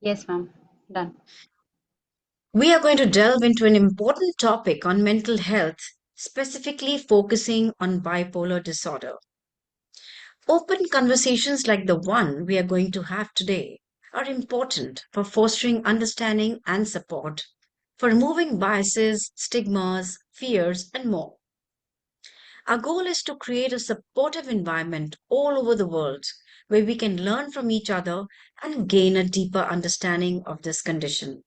Yes, ma'am. Done. We are going to delve into an important topic on mental health, specifically focusing on bipolar disorder. Open conversations like the one we are going to have today are important for fostering understanding and support, for removing biases, stigmas, fears, and more. Our goal is to create a supportive environment all over the world where we can learn from each other and gain a deeper understanding of this condition.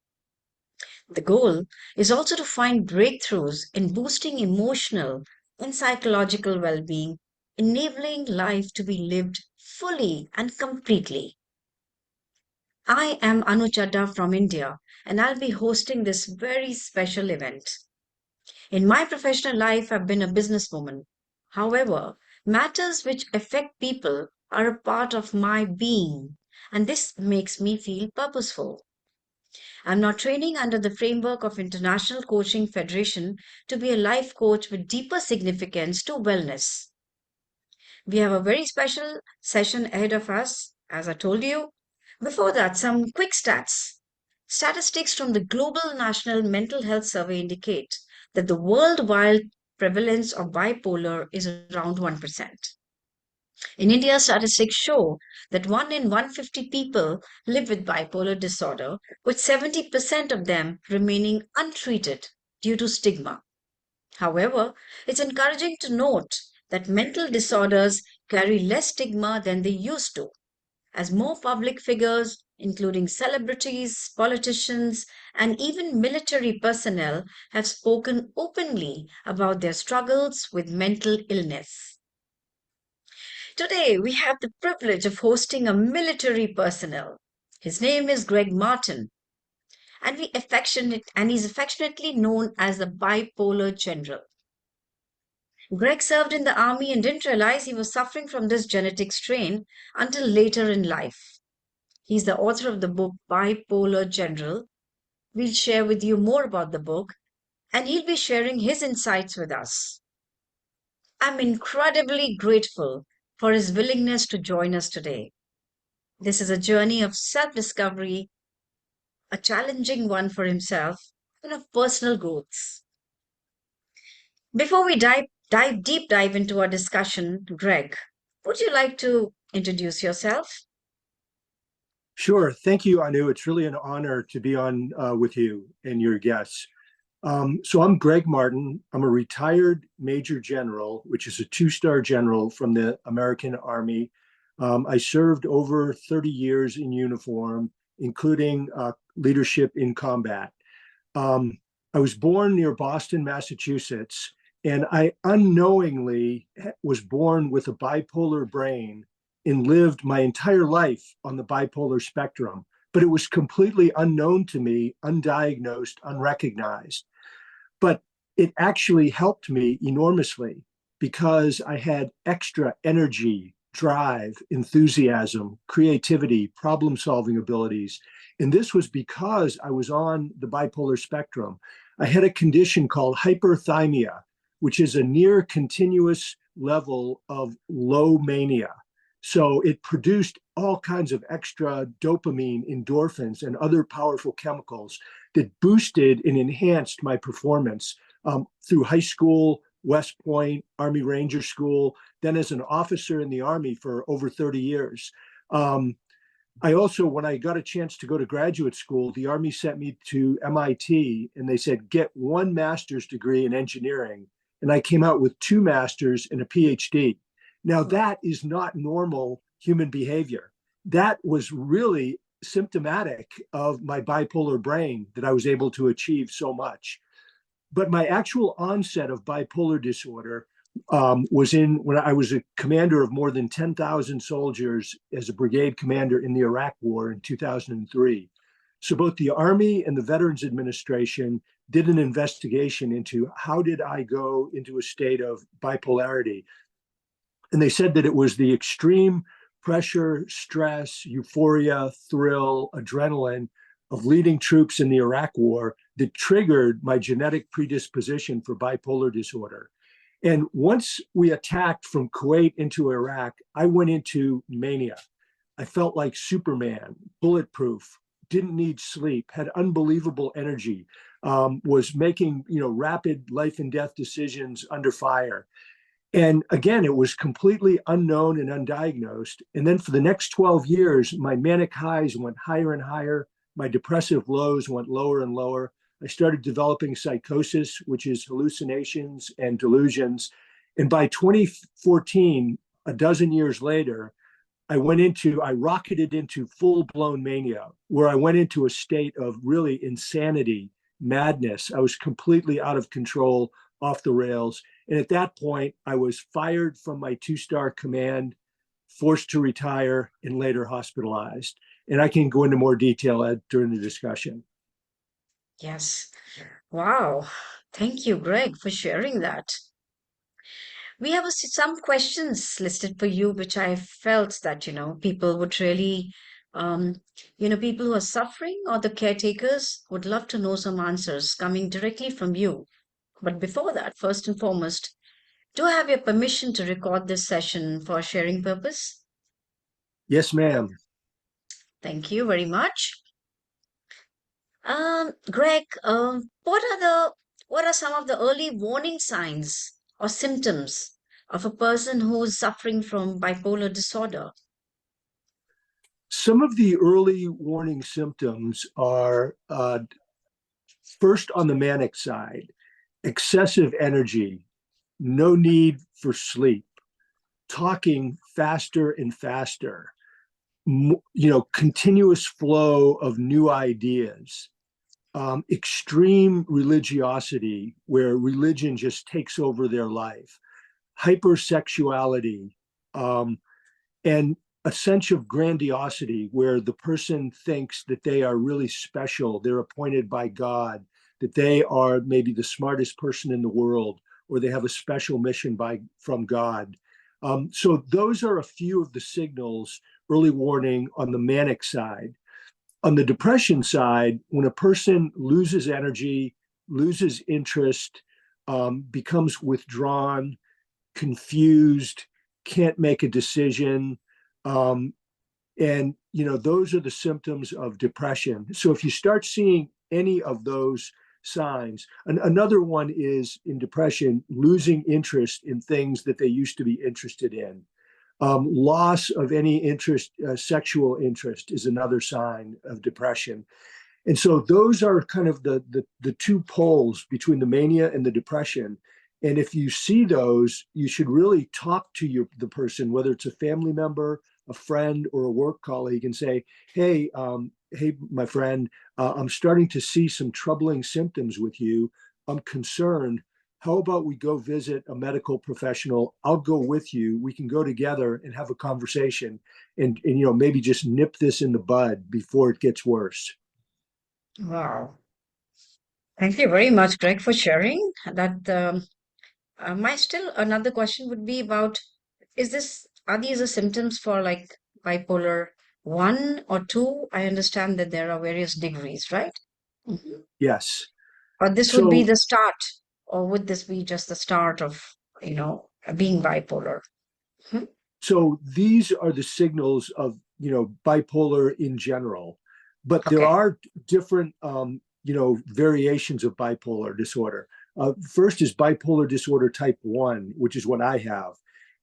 The goal is also to find breakthroughs in boosting emotional and psychological well being, enabling life to be lived fully and completely. I am Anu Chadda from India, and I'll be hosting this very special event. In my professional life, I've been a businesswoman. However, matters which affect people are a part of my being, and this makes me feel purposeful. I'm not training under the framework of International Coaching Federation to be a life coach with deeper significance to wellness. We have a very special session ahead of us, as I told you. Before that, some quick stats. Statistics from the Global National Mental Health Survey indicate that the worldwide prevalence of bipolar is around 1%. In India, statistics show that 1 in 150 people live with bipolar disorder, with 70% of them remaining untreated due to stigma. However, it's encouraging to note that mental disorders carry less stigma than they used to, as more public figures, including celebrities, politicians, and even military personnel, have spoken openly about their struggles with mental illness. Today, we have the privilege of hosting a military personnel. His name is Greg Martin, and he's affectionately known as the bipolar general. Greg served in the army and didn't realize he was suffering from this genetic strain until later in life. He's the author of the book Bipolar General. We'll share with you more about the book, and he'll be sharing his insights with us. I'm incredibly grateful for his willingness to join us today. This is a journey of self discovery, a challenging one for himself, and of personal growths. Before we deep dive into our discussion, Greg, would you like to introduce yourself? Sure. Thank you, Anu. It's really an honor to be on with you and your guests. So I'm Greg Martin. I'm a retired Major General, which is a two-star general from the American Army. I served over 30 years in uniform, including leadership in combat. Um, I was born near Boston, Massachusetts, and I unknowingly was born with a bipolar brain and lived my entire life on the bipolar spectrum. But it was completely unknown to me, undiagnosed, unrecognized. But it actually helped me enormously because I had extra energy, drive, enthusiasm, creativity, problem solving abilities. And this was because I was on the bipolar spectrum. I had a condition called hyperthymia, which is a near continuous level of low mania. So it produced all kinds of extra dopamine, endorphins, and other powerful chemicals that boosted and enhanced my performance through high school, West Point, Army Ranger School, then as an officer in the Army for over 30 years. I also, when I got a chance to go to graduate school, the Army sent me to MIT and they said, get one master's degree in engineering. And I came out with two masters and a PhD. Now, that is not normal human behavior. That was really symptomatic of my bipolar brain that I was able to achieve so much. But my actual onset of bipolar disorder was in when I was a commander of more than 10,000 soldiers as a brigade commander in the Iraq War in 2003. So both the Army and the Veterans Administration did an investigation into how did I go into a state of bipolarity. And they said that it was the extreme pressure, stress, euphoria, thrill, adrenaline of leading troops in the Iraq War that triggered my genetic predisposition for bipolar disorder. And once we attacked from Kuwait into Iraq, I went into mania. I felt like Superman, bulletproof, didn't need sleep, had unbelievable energy, was making, rapid life and death decisions under fire. And again, it was completely unknown and undiagnosed. And then for the next 12 years, my manic highs went higher and higher. My depressive lows went lower and lower. I started developing psychosis, which is hallucinations and delusions. And by 2014, a dozen years later, I rocketed into full blown mania, where I went into a state of really insanity, madness. I was completely out of control, off the rails. And at that point, I was fired from my 2-star command, forced to retire, and later hospitalized. And I can go into more detail during the discussion. Yes. Wow. Thank you, Greg, for sharing that. We have some questions listed for you, which I felt that, people would really, people who are suffering or the caretakers would love to know some answers coming directly from you. But before that, first and foremost, do I have your permission to record this session for sharing purpose? Yes, ma'am. Thank you very much. Greg, what are some of the early warning signs or symptoms of a person who is suffering from bipolar disorder? Some of the early warning symptoms are first on the manic side, excessive energy, no need for sleep, talking faster and faster, continuous flow of new ideas, extreme religiosity, where religion just takes over their life, hypersexuality, and a sense of grandiosity, where the person thinks that they are really special, they're appointed by God, that they are maybe the smartest person in the world, or they have a special mission from God. So those are a few of the signals, early warning on the manic side. On the depression side, when a person loses energy, loses interest, becomes withdrawn, confused, can't make a decision, and those are the symptoms of depression. So if you start seeing any of those signs, another one is in depression, losing interest in things that they used to be interested in. Loss of any interest, sexual interest, is another sign of depression. And so those are kind of the two poles between the mania and the depression. And if you see those, you should really talk to the person, whether it's a family member, a friend, or a work colleague, and say, hey, my friend, I'm starting to see some troubling symptoms with you. I'm concerned. How about we go visit a medical professional? I'll go with you. We can go together and have a conversation, and maybe just nip this in the bud before it gets worse. Wow. Thank you very much, Greg, for sharing that. My still another question would be about, are these the symptoms for like bipolar 1 or 2? I understand that there are various degrees, right? Mhm. Yes. Or this would be So the start, or would this be just the start of, being bipolar? Mhm. so these are the signals of bipolar in general, but there Okay. are different variations of bipolar disorder. First is bipolar disorder type 1, which is what I have.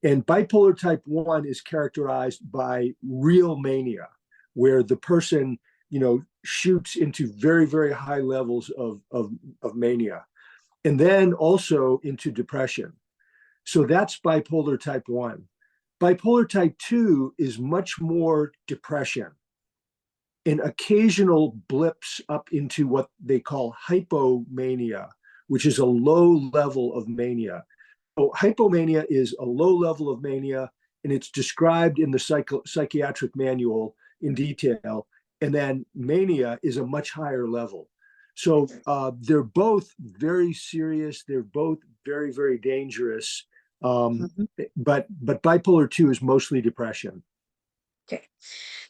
And bipolar type 1 is characterized by real mania, where the person shoots into very, very high levels of mania, and then also into depression. So that's bipolar type 1. Bipolar type 2 is much more depression and occasional blips up into what they call hypomania, which is a low level of mania. So hypomania is a low level of mania, and it's described in the psychiatric manual in detail. And then mania is a much higher level. So they're both very serious. They're both very, very dangerous. Um, Mhm. but bipolar 2 is mostly depression. Okay.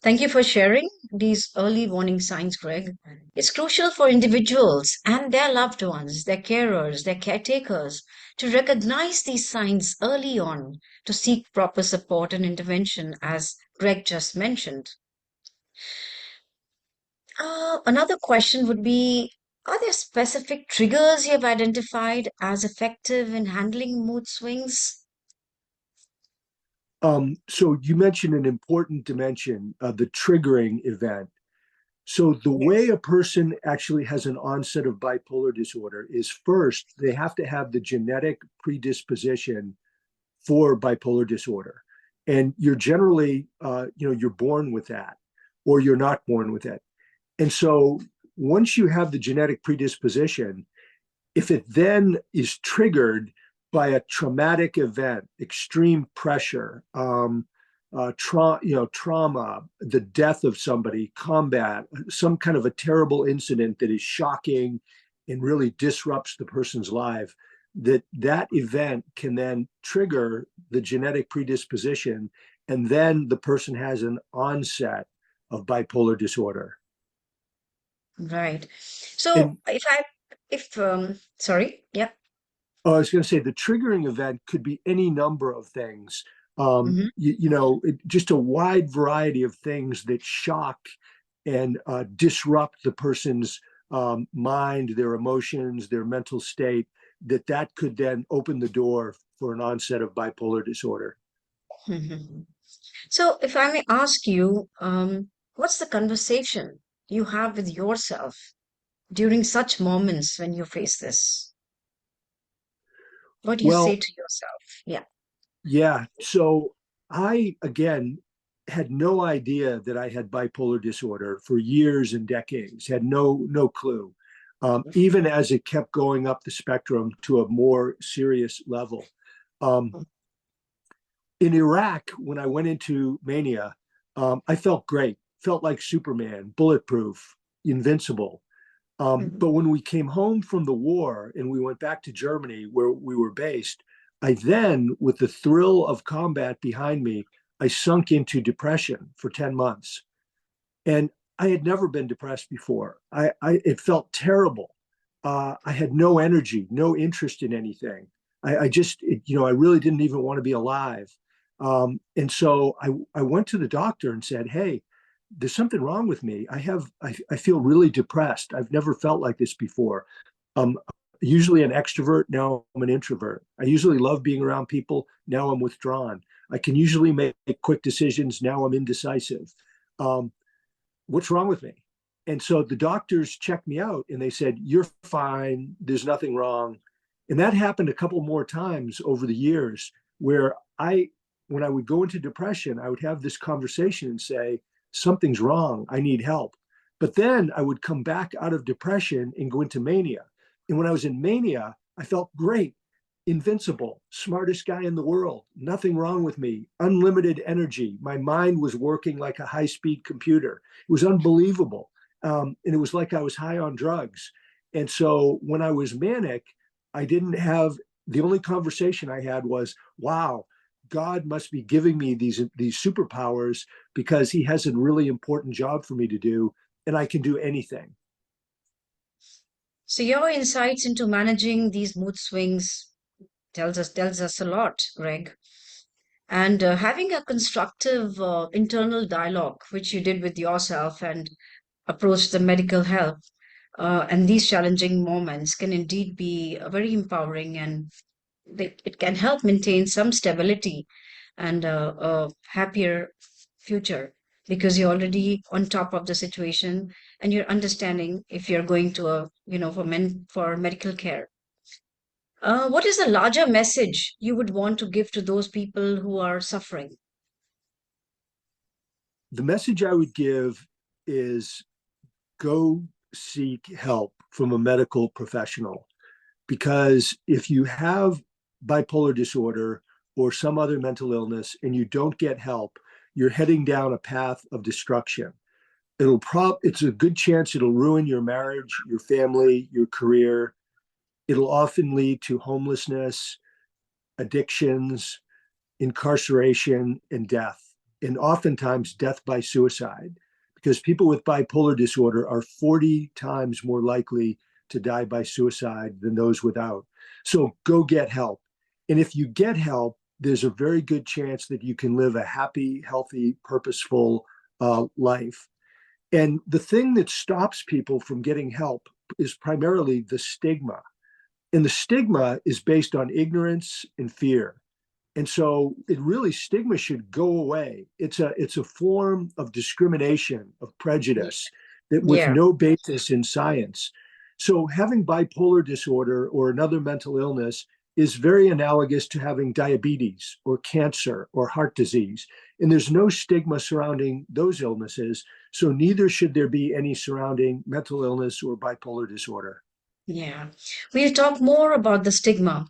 Thank you for sharing these early warning signs, Greg. It's crucial for individuals and their loved ones, their carers, their caretakers, to recognize these signs early on to seek proper support and intervention, as Greg just mentioned. Another question would be, are there specific triggers you have identified as effective in handling mood swings? So you mentioned an important dimension, the triggering event. So the way Yes. a person actually has an onset of bipolar disorder is first, they have to have the genetic predisposition for bipolar disorder. And you're generally, you're born with that or you're not born with it. And so once you have the genetic predisposition, if it then is triggered by a traumatic event, extreme pressure, trauma, the death of somebody, combat, some kind of a terrible incident that is shocking and really disrupts the person's life, that event can then trigger the genetic predisposition, and then the person has an onset of bipolar disorder. Right. So And sorry, yeah. I was going to say the triggering event could be any number of things. Hmm. Just a wide variety of things that shock and disrupt the person's mind, their emotions, their mental state. That could then open the door for an onset of bipolar disorder. Hmm. So, if I may ask you, what's the conversation you have with yourself during such moments when you face this? What do you say Well, to yourself? Yeah. yeah. So I, again, had no idea that I had bipolar disorder for years and decades, had no clue. Even as it kept going up the spectrum to a more serious level. Um, in Iraq, when I went into mania, I felt great, felt like Superman, bulletproof, invincible. Mhm. But when we came home from the war and we went back to Germany where we were based, I then, with the thrill of combat behind me, I sunk into depression for 10 months. And I had never been depressed before. It felt terrible. I had no energy, no interest in anything. I really didn't even want to be alive. And so I went to the doctor and said, "Hey, there's something wrong with me. I feel really depressed. I've never felt like this before. Um, Usually an extrovert. Now I'm an introvert. I usually love being around people. Now I'm withdrawn. I can usually make quick decisions. Now I'm indecisive. Um, what's wrong with me?" And so the doctors checked me out and they said, "You're fine. There's nothing wrong." And that happened a couple more times over the years where when I would go into depression, I would have this conversation and say, "Something's wrong. I need help." But then I would come back out of depression and go into mania. And when I was in mania, I felt great, invincible, smartest guy in the world, nothing wrong with me, unlimited energy. My mind was working like a high speed computer. It was unbelievable. And it was like I was high on drugs. And so when I was manic, I didn't have the only conversation I had was, wow, God must be giving me these superpowers because he has a really important job for me to do and I can do anything. So your insights into managing these mood swings tells us a lot, Greg. And having a constructive internal dialogue, which you did with yourself and approached the medical help, and these challenging moments can indeed be very empowering, and it can help maintain some stability and a happier future because you're already on top of the situation and you're understanding if you're going to for medical care. What is the larger message you would want to give to those people who are suffering? The message I would give is go seek help from a medical professional. Because if you have bipolar disorder or some other mental illness and you don't get help, you're heading down a path of destruction. It's a good chance it'll ruin your marriage, your family, your career. It'll often lead to homelessness, addictions, incarceration, and death, and oftentimes death by suicide, because people with bipolar disorder are 40 times more likely to die by suicide than those without. So go get help. And if you get help, there's a very good chance that you can live a happy, healthy, purposeful life. And the thing that stops people from getting help is primarily the stigma. And the stigma is based on ignorance and fear. And so it really stigma should go away. It's a form of discrimination, of Yeah. prejudice that with Yeah. no basis in science. So having bipolar disorder or another mental illness is very analogous to having diabetes or cancer or heart disease. And there's no stigma surrounding those illnesses. So neither should there be any surrounding mental illness or bipolar disorder. Yeah. We'll talk more about the stigma.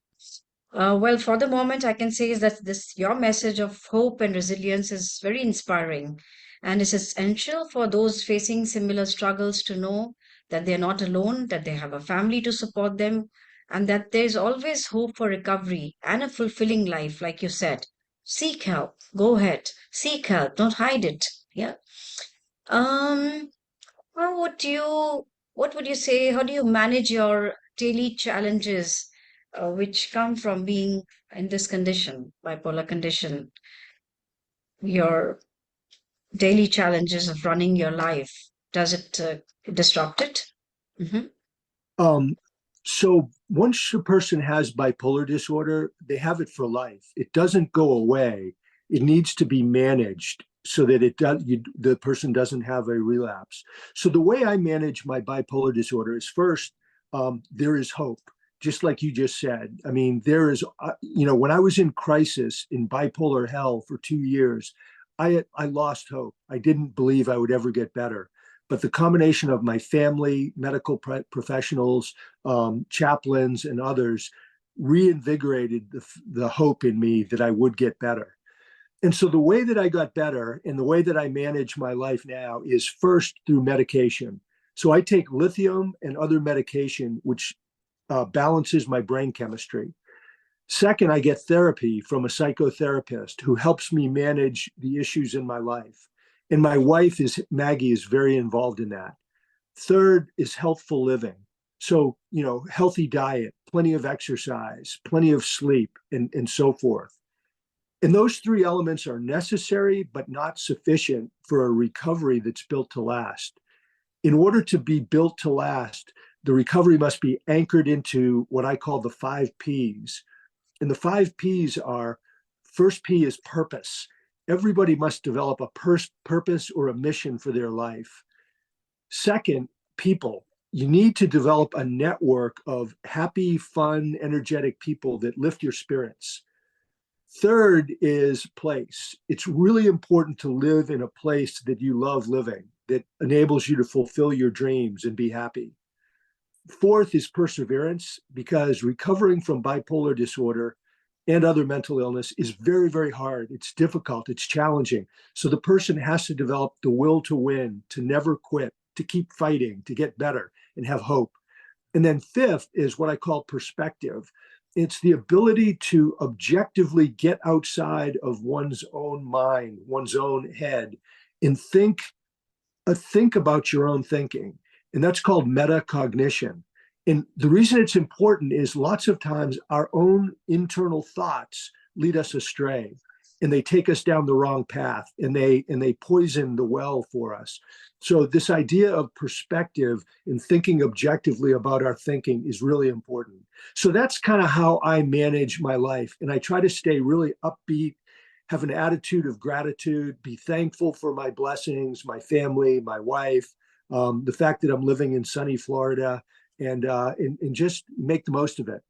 Well, for the moment, I can say is that this your message of hope and resilience is very inspiring, and it's essential for those facing similar struggles to know that they're not alone, that they have a family to support them, and that there's always hope for recovery and a fulfilling life, like you said. Seek help. Go ahead. Seek help. Don't hide it. Yeah. Um, how would you, what would you say? How do you manage your daily challenges, which come from being in this condition, bipolar condition? Your daily challenges of running your life, does it disrupt it? Hmm. Um, so once a person has bipolar disorder, they have it for life. It doesn't go away. It needs to be managed so that the person doesn't have a relapse. So the way I manage my bipolar disorder is first, there is hope, just like you just said. I mean, there is, when I was in crisis in bipolar hell for 2 years, I lost hope. I didn't believe I would ever get better. But the combination of my family, medical professionals, chaplains, and others reinvigorated the hope in me that I would get better. And so the way that I got better and the way that I manage my life now is first through medication. So I take lithium and other medication, which balances my brain chemistry. Second, I get therapy from a psychotherapist who helps me manage the issues in my life. And my wife is Maggie is very involved in that. Third is healthful living. So, healthy diet, plenty of exercise, plenty of sleep, and so forth. And those three elements are necessary, but not sufficient for a recovery that's built to last. In order to be built to last, the recovery must be anchored into what I call the 5 Ps. And the 5 Ps are: first P is purpose. Everybody must develop a purpose or a mission for their life. Second, people. You need to develop a network of happy, fun, energetic people that lift your spirits. Third is place. It's really important to live in a place that you love living, that enables you to fulfill your dreams and be happy. Fourth is perseverance, because recovering from bipolar disorder and other mental illness is very, very hard. It's difficult, it's challenging. So the person has to develop the will to win, to never quit, to keep fighting, to get better and have hope. And then fifth is what I call perspective. It's the ability to objectively get outside of one's own mind, one's own head, and think about your own thinking. And that's called metacognition. And the reason it's important is lots of times our own internal thoughts lead us astray, and they take us down the wrong path, and they poison the well for us. So this idea of perspective and thinking objectively about our thinking is really important. So that's kind of how I manage my life. And I try to stay really upbeat, have an attitude of gratitude, be thankful for my blessings, my family, my wife, the fact that I'm living in sunny Florida, and just make the most of it.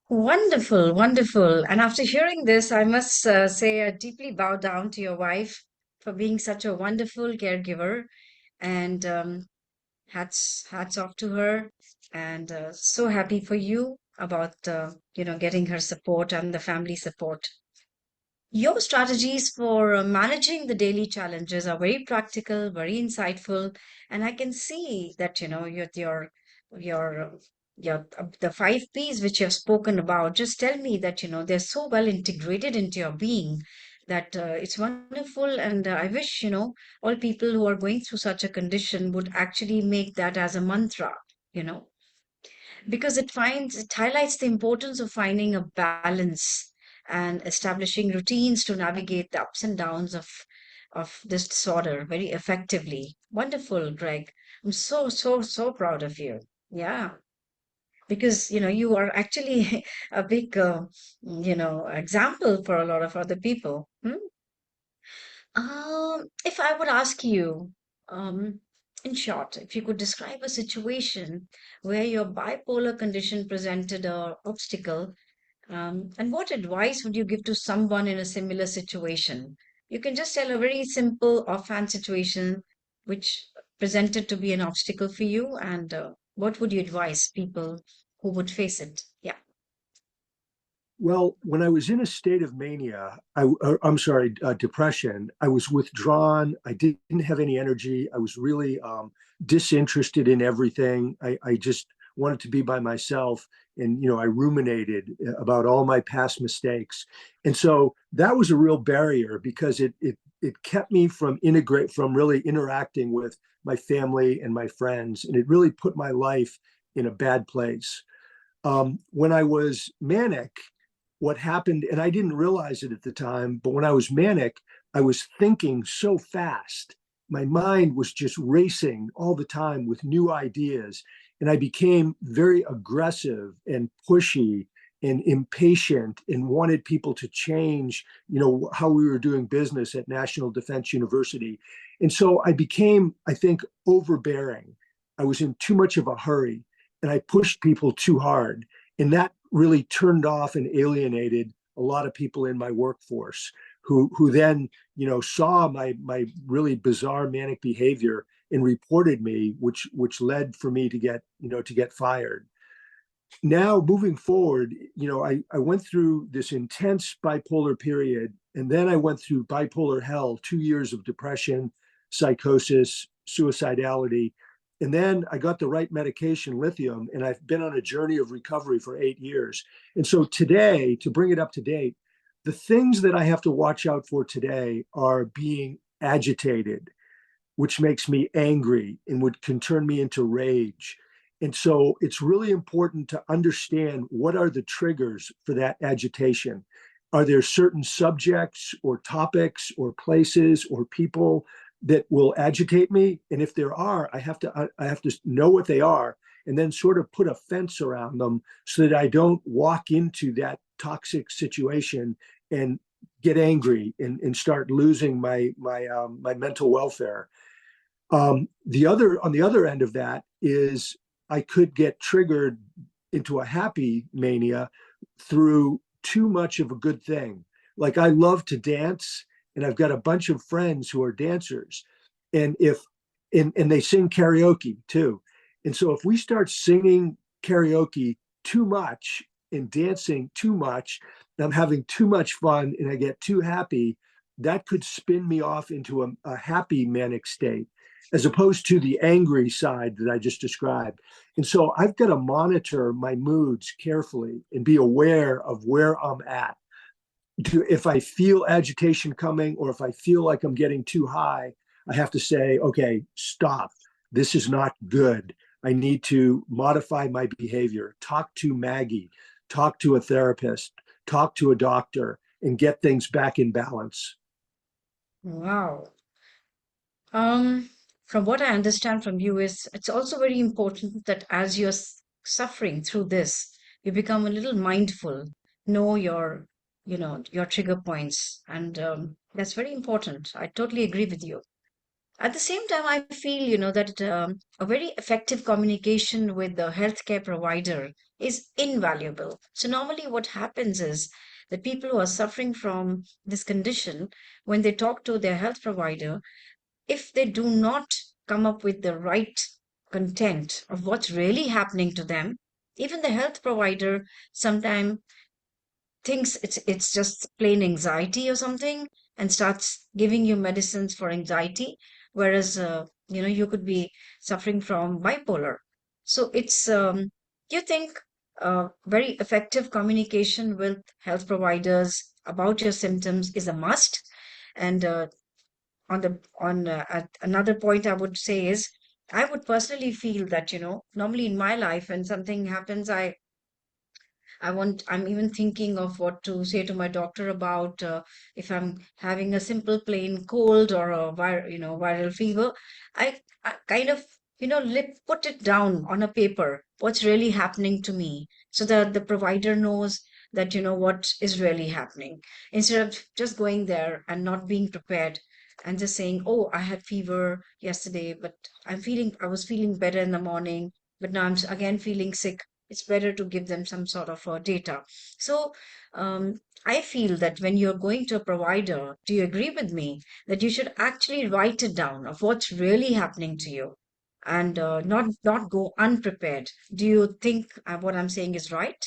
Wonderful, wonderful. And after hearing this, I must say I deeply bow down to your wife for being such a wonderful caregiver, and hats off to her. And so happy for you about getting her support and the family support. Your strategies for managing the daily challenges are very practical, very insightful, and I can see that your the 5 Ps which you have spoken about just tell me that they're so well integrated into your being that it's wonderful, and I wish all people who are going through such a condition would actually make that as a mantra, you know because it highlights the importance of finding a balance and establishing routines to navigate the ups and downs of of this disorder very effectively. Wonderful, Greg. I'm so, so, so proud of you. Yeah, because you are actually a big example for a lot of other people. If I would ask you, um, in short, if you could describe a situation where your bipolar condition presented a obstacle, and what advice would you give to someone in a similar situation? You can just tell a very simple offhand situation which presented to be an obstacle for you, and what would you advise people who would face it? Yeah. Well, when I was in a state of mania, I'm sorry, depression, I was withdrawn. I didn't have any energy. I was really disinterested in everything. I just wanted to be by myself. And, I ruminated about all my past mistakes. And so that was a real barrier because it kept me from really interacting with my family and my friends. And it really put my life in a bad place. When I was manic, what happened, and I didn't realize it at the time, but when I was manic, I was thinking so fast. My mind was just racing all the time with new ideas. And I became very aggressive and pushy and impatient and wanted people to change, how we were doing business at National Defense University. And so I became, I think, overbearing. I was in too much of a hurry and I pushed people too hard. And that really turned off and alienated a lot of people in my workforce who then saw my really bizarre manic behavior and reported me, which led for me to get fired. Now moving forward, I went through this intense bipolar period, and then I went through bipolar hell, 2 years of depression, psychosis, suicidality. And then I got the right medication, lithium, and I've been on a journey of recovery for 8 years. And so today, to bring it up to date, the things that I have to watch out for today are being agitated, which makes me angry and can turn me into rage. And so it's really important to understand what are the triggers for that agitation. Are there certain subjects or topics or places or people that will agitate me? And if there are, I have to know what they are and then sort of put a fence around them so that I don't walk into that toxic situation and get angry and start losing my mental welfare. On the other end of that is I could get triggered into a happy mania through too much of a good thing. Like I love to dance, and I've got a bunch of friends who are dancers, and if and they sing karaoke too. And so if we start singing karaoke too much and dancing too much, and I'm having too much fun and I get too happy, that could spin me off into a happy manic state as opposed to the angry side that I just described. And so I've got to monitor my moods carefully and be aware of where I'm at. If I feel agitation coming or if I feel like I'm getting too high, I have to say, okay, stop. This is not good. I need to modify my behavior, talk to Maggie, talk to a therapist, talk to a doctor, and get things back in balance. Wow. Um, from what I understand from you is it's also very important that as you're suffering through this, you become a little mindful, know your trigger points, and that's very important. I totally agree with you. At the same time, I feel, that a very effective communication with the healthcare provider is invaluable. So normally what happens is that people who are suffering from this condition, when they talk to their health provider, if they do not come up with the right content of what's really happening to them, even the health provider sometimes thinks it's just plain anxiety or something and starts giving you medicines for anxiety, whereas you could be suffering from bipolar. So it's you think very effective communication with health providers about your symptoms is a must. And another point I would say is I would personally feel that normally in my life when something happens, I'm even thinking of what to say to my doctor about if I'm having a simple plain cold or a viral fever. I kind of, put it down on a paper, what's really happening to me, so that the provider knows that, what is really happening, instead of just going there and not being prepared and just saying, oh, I had fever yesterday, but I was feeling better in the morning, but now again feeling sick. It's better to give them some sort of data. So I feel that when you're going to a provider, do you agree with me that you should actually write it down of what's really happening to you, and not go unprepared? Do you think what I'm saying is right?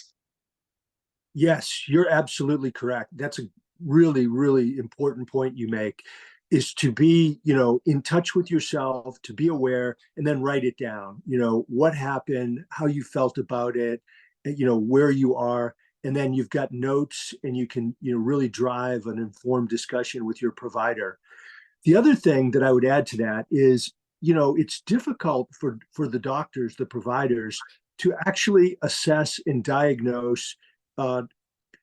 Yes, you're absolutely correct. That's a really, really important point you make, is to be, in touch with yourself, to be aware, and then write it down. What happened, how you felt about it, where you are, and then you've got notes and you can, really drive an informed discussion with your provider. The other thing that I would add to that is, it's difficult for the doctors, the providers, to actually assess and diagnose uh,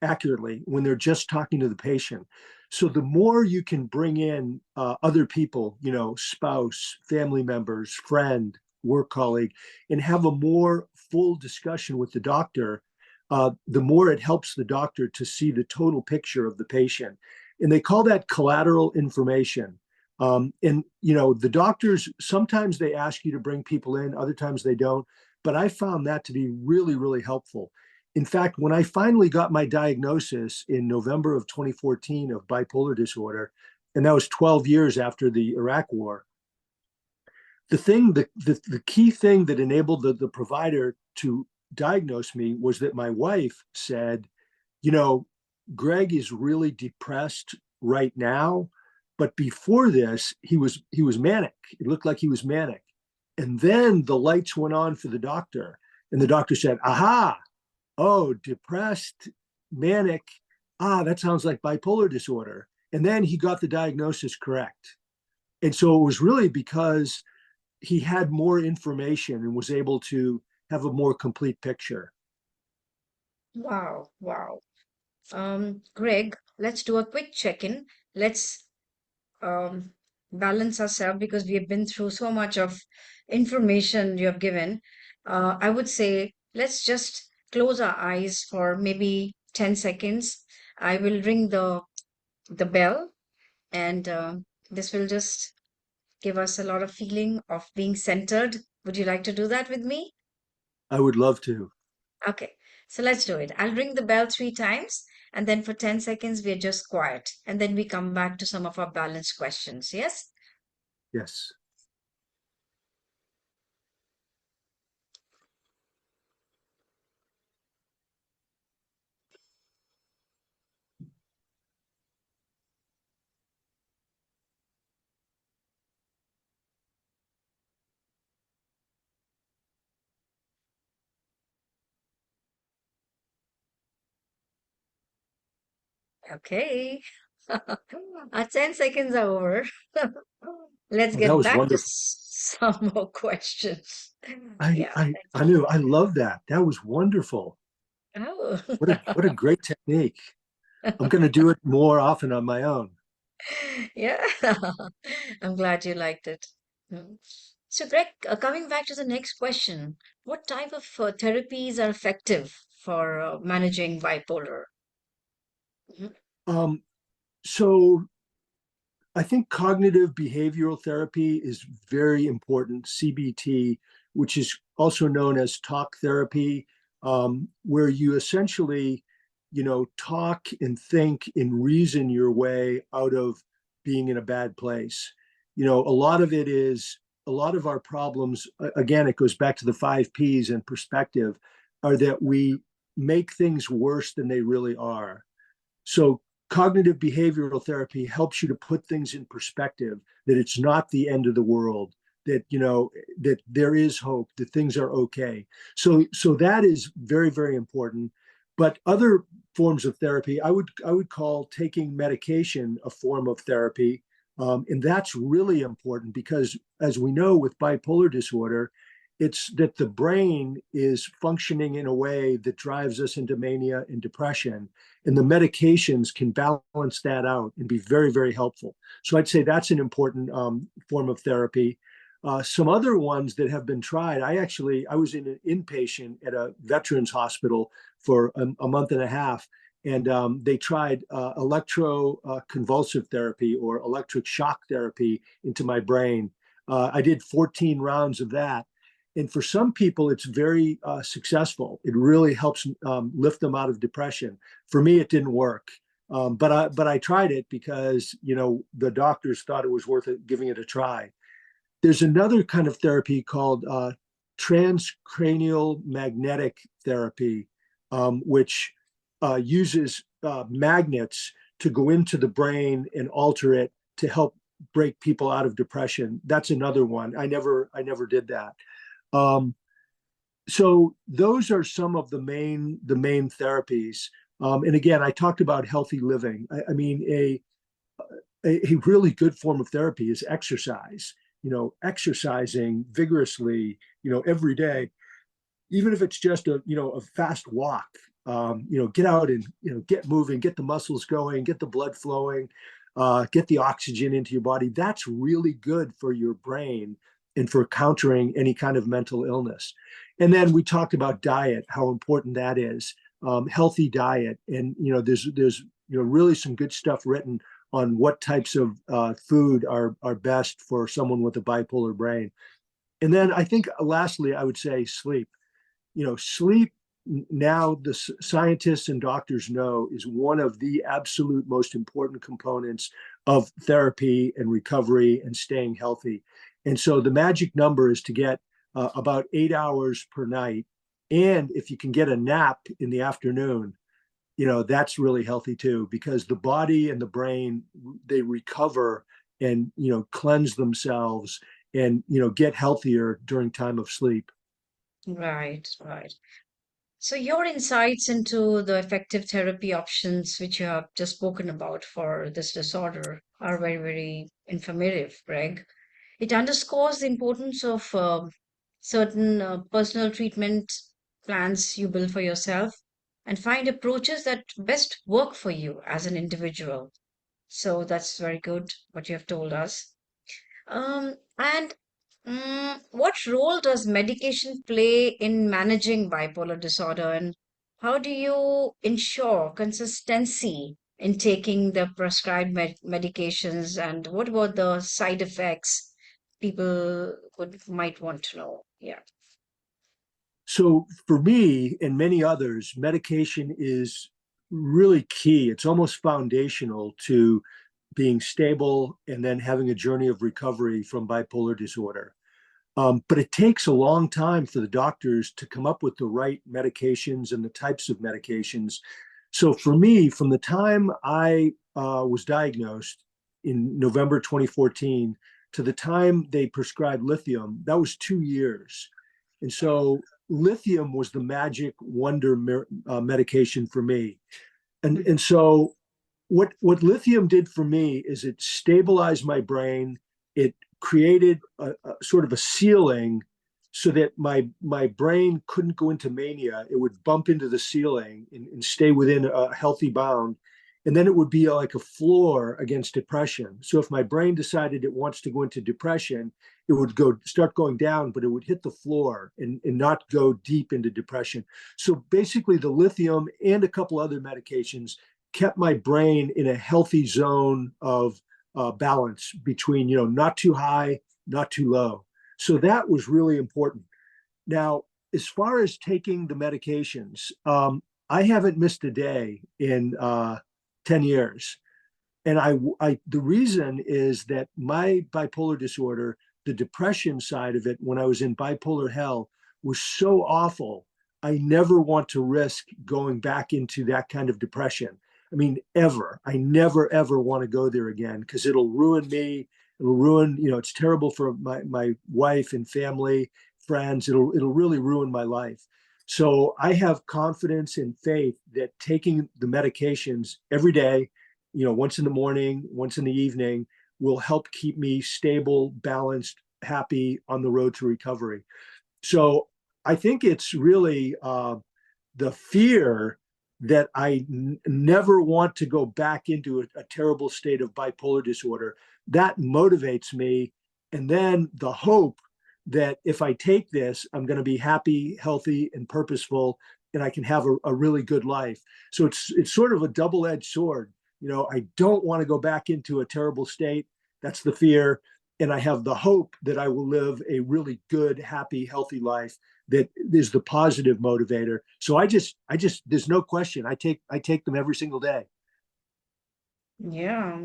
accurately when they're just talking to the patient. So the more you can bring in other people, spouse, family members, friend, work colleague, and have a more full discussion with the doctor, the more it helps the doctor to see the total picture of the patient. And they call that collateral information. And the doctors, sometimes they ask you to bring people in, other times they don't. But I found that to be really, really helpful. In fact, when I finally got my diagnosis in November of 2014 of bipolar disorder, and that was 12 years after the Iraq War, the key thing that enabled the provider to diagnose me was that my wife said, you know, Greg is really depressed right now, but before this, he was manic. It looked like he was manic. And then the lights went on for the doctor, and the doctor said, aha, oh, depressed, manic. Ah, that sounds like bipolar disorder. And then he got the diagnosis correct. And so it was really because he had more information and was able to have a more complete picture. Wow, wow. Greg, let's do a quick check-in. Let's um, balance ourselves because we have been through so much of information you have given. I would say let's just close our eyes for maybe 10 seconds. I will ring the bell, and this will just give us a lot of feeling of being centered. Would you like to do that with me? I would love to. Okay, so let's do it. I'll ring the bell 3 times, and then for 10 seconds, we're just quiet. And then we come back to some of our balanced questions. Yes? Yes. Okay. Our 10 seconds are over. Let's Oh, that get was back to wonderful. some more questions. I, Yeah. I, I knew. I love that. That was wonderful. Oh. What a great technique. I'm going to do it more often on my own. Yeah. I'm glad you liked it. Mm. So, Greg, coming back to the next question, what type of therapies are effective for managing bipolar? Mhm. Um, so I think cognitive behavioral therapy is very important, CBT, which is also known as talk therapy, where you essentially, talk and think and reason your way out of being in a bad place. A lot of our problems, again, it goes back to the 5 Ps and perspective, are that we make things worse than they really are. So cognitive behavioral therapy helps you to put things in perspective, that it's not the end of the world, that that there is hope, that things are okay. So that is very, very important. But other forms of therapy, I would call taking medication a form of therapy. And that's really important because, as we know, with bipolar disorder, It's that the brain is functioning in a way that drives us into mania and depression. And the medications can balance that out and be very, very helpful. So I'd say that's an important form of therapy. Some other ones that have been tried, I was in an inpatient at a veterans hospital for a month and a half, and they tried electroconvulsive therapy or electric shock therapy into my brain. I did 14 rounds of that. And for some people, it's very successful. It really helps lift them out of depression. For me, it didn't work. But I tried it because, the doctors thought it was worth it, giving it a try. There's another kind of therapy called transcranial magnetic therapy, which uses magnets to go into the brain and alter it to help break people out of depression. That's another one. I never did that. Um, so those are some of the main therapies. And again, I talked about healthy living. I mean, a really good form of therapy is exercise. Exercising vigorously, every day, even if it's just a fast walk. Get out and get moving, get the muscles going, get the blood flowing, get the oxygen into your body. That's really good for your brain and for countering any kind of mental illness. And then we talked about diet, how important that is. Healthy diet, and there's really some good stuff written on what types of food are best for someone with a bipolar brain. And then I think lastly, I would say sleep. Sleep now the scientists and doctors know is one of the absolute most important components of therapy and recovery and staying healthy. And so the magic number is to get about 8 hours per night. And if you can get a nap in the afternoon, that's really healthy too, because the body and the brain, they recover and, cleanse themselves and, get healthier during time of sleep. Right, right. So, your insights into the effective therapy options which you have just spoken about for this disorder are very, very informative, Greg. It underscores the importance of certain personal treatment plans you build for yourself and find approaches that best work for you as an individual. So, that's very good what you have told us. And what role does medication play in managing bipolar disorder, and how do you ensure consistency in taking the prescribed medications? And what about the side effects? People might want to know. Yeah. So for me and many others, medication is really key. It's almost foundational to being stable and then having a journey of recovery from bipolar disorder. But it takes a long time for the doctors to come up with the right medications and the types of medications. So for me, from the time I was diagnosed in November 2014 to the time they prescribed lithium, that was 2 years. And so lithium was the magic wonder medication for me. And so what lithium did for me is it stabilized my brain. It created a sort of a ceiling so that my brain couldn't go into mania. It would bump into the ceiling and stay within a healthy bound. And then it would be like a floor against depression. So if my brain decided it wants to go into depression, it would start going down, but it would hit the floor and not go deep into depression. So basically the lithium and a couple other medications kept my brain in a healthy zone of balance between, not too high, not too low. So that was really important. Now, as far as taking the medications, I haven't missed a day in 10 years. And the reason is that my bipolar disorder, the depression side of it, when I was in bipolar hell, was so awful. I never want to risk going back into that kind of depression. I mean, ever. I never, ever want to go there again because it'll ruin me. It'll ruin, it's terrible for my wife and family, friends. It'll really ruin my life. So I have confidence and faith that taking the medications every day, once in the morning, once in the evening, will help keep me stable, balanced, happy on the road to recovery. So I think it's really the fear that never want to go back into a terrible state of bipolar disorder. That motivates me. And then the hope that if I take this, I'm going to be happy, healthy, and purposeful, and I can have a really good life. So it's sort of a double-edged sword. I don't want to go back into a terrible state. That's the fear. And I have the hope that I will live a really good, happy, healthy life that is the positive motivator. So there's no question. I take them every single day. Yeah.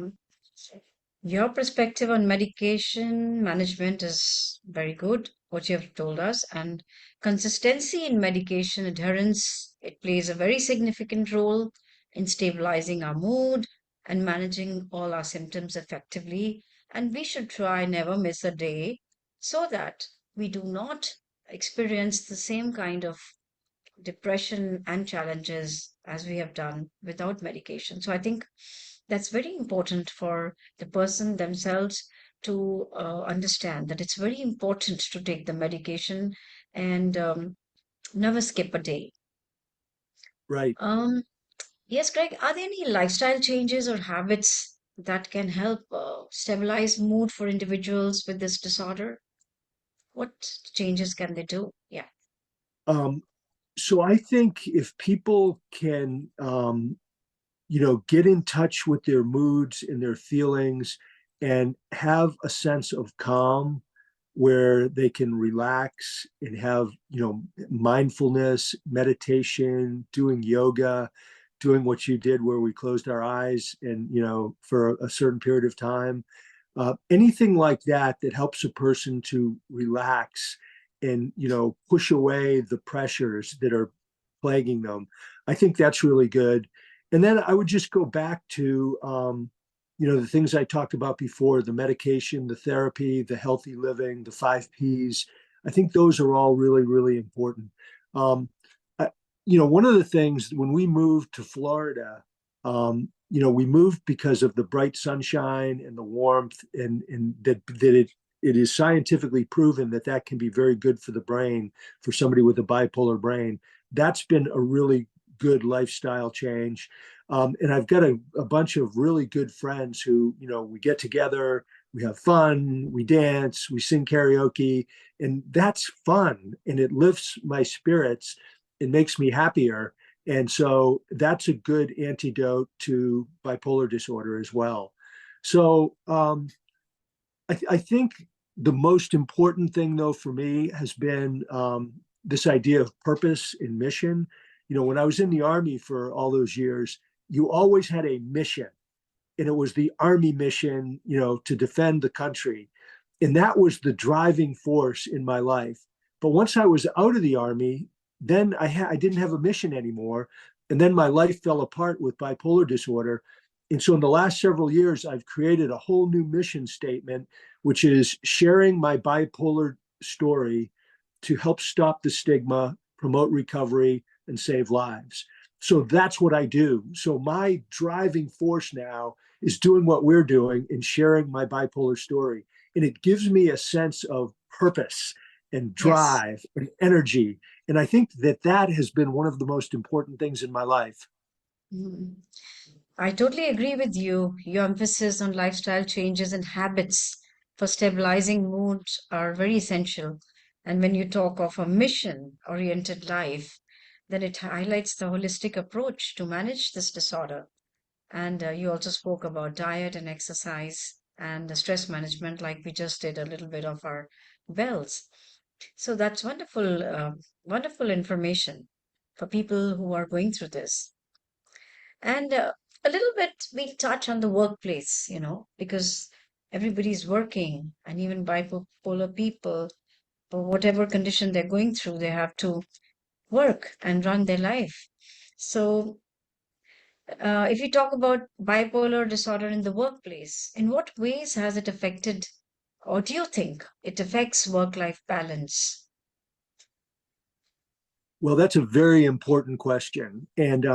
Your perspective on medication management is very good, what you have told us. And consistency in medication adherence, it plays a very significant role in stabilizing our mood and managing all our symptoms effectively. And we should try never miss a day so that we do not experience the same kind of depression and challenges as we have done without medication. So I think that's very important for the person themselves to understand that it's very important to take the medication and never skip a day. Right. Um, yes, Greg, are there any lifestyle changes or habits that can help stabilize mood for individuals with this disorder? What changes can they do? Yeah. Um, so I think if people can, get in touch with their moods and their feelings and have a sense of calm where they can relax and have, mindfulness, meditation, doing yoga, doing what you did where we closed our eyes and, for a certain period of time. Anything like that that helps a person to relax and, push away the pressures that are plaguing them. I think that's really good. And then I would just go back to, the things I talked about before, the medication, the therapy, the healthy living, the 5 Ps. I think those are all really, really important. Um, one of the things when we moved to Florida, we moved because of the bright sunshine and the warmth, and that it is scientifically proven that that can be very good for the brain for somebody with a bipolar brain. That's been a really good lifestyle change. And I've got a bunch of really good friends who, we get together, we have fun, we dance, we sing karaoke, and that's fun. And it lifts my spirits. It makes me happier. And so that's a good antidote to bipolar disorder as well. So I think the most important thing, though, for me has been this idea of purpose and mission. When I was in the Army for all those years, you always had a mission, and it was the Army mission, to defend the country. And that was the driving force in my life. But once I was out of the Army, then I didn't have a mission anymore. And then my life fell apart with bipolar disorder. And so in the last several years, I've created a whole new mission statement, which is sharing my bipolar story to help stop the stigma, promote recovery, and save lives. So that's what I do. So my driving force now is doing what we're doing and sharing my bipolar story. And it gives me a sense of purpose and Yes. drive and energy. And I think that that has been one of the most important things in my life. Mhm. I totally agree with you. Your emphasis on lifestyle changes and habits for stabilizing mood are very essential. And when you talk of a mission-oriented life, then it highlights the holistic approach to manage this disorder. And you also spoke about diet and exercise and the stress management, like we just did a little bit of our bells. So that's wonderful, wonderful information for people who are going through this. And a little bit we touch on the workplace, because everybody's working, and even bipolar people, for whatever condition they're going through, they have to work and run their life. So, if you talk about bipolar disorder in the workplace, in what ways has it affected, or do you think it affects work-life balance? Well, that's a very important question. And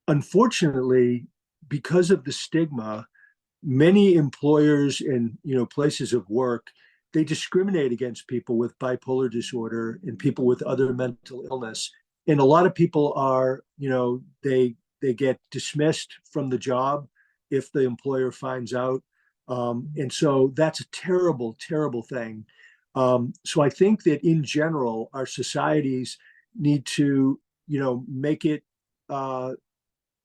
unfortunately, because of the stigma, many employers and places of work they discriminate against people with bipolar disorder and people with other mental illness. And a lot of people are, they get dismissed from the job if the employer finds out. And so that's a terrible, terrible thing. So I think that in general, our societies need to, make it uh,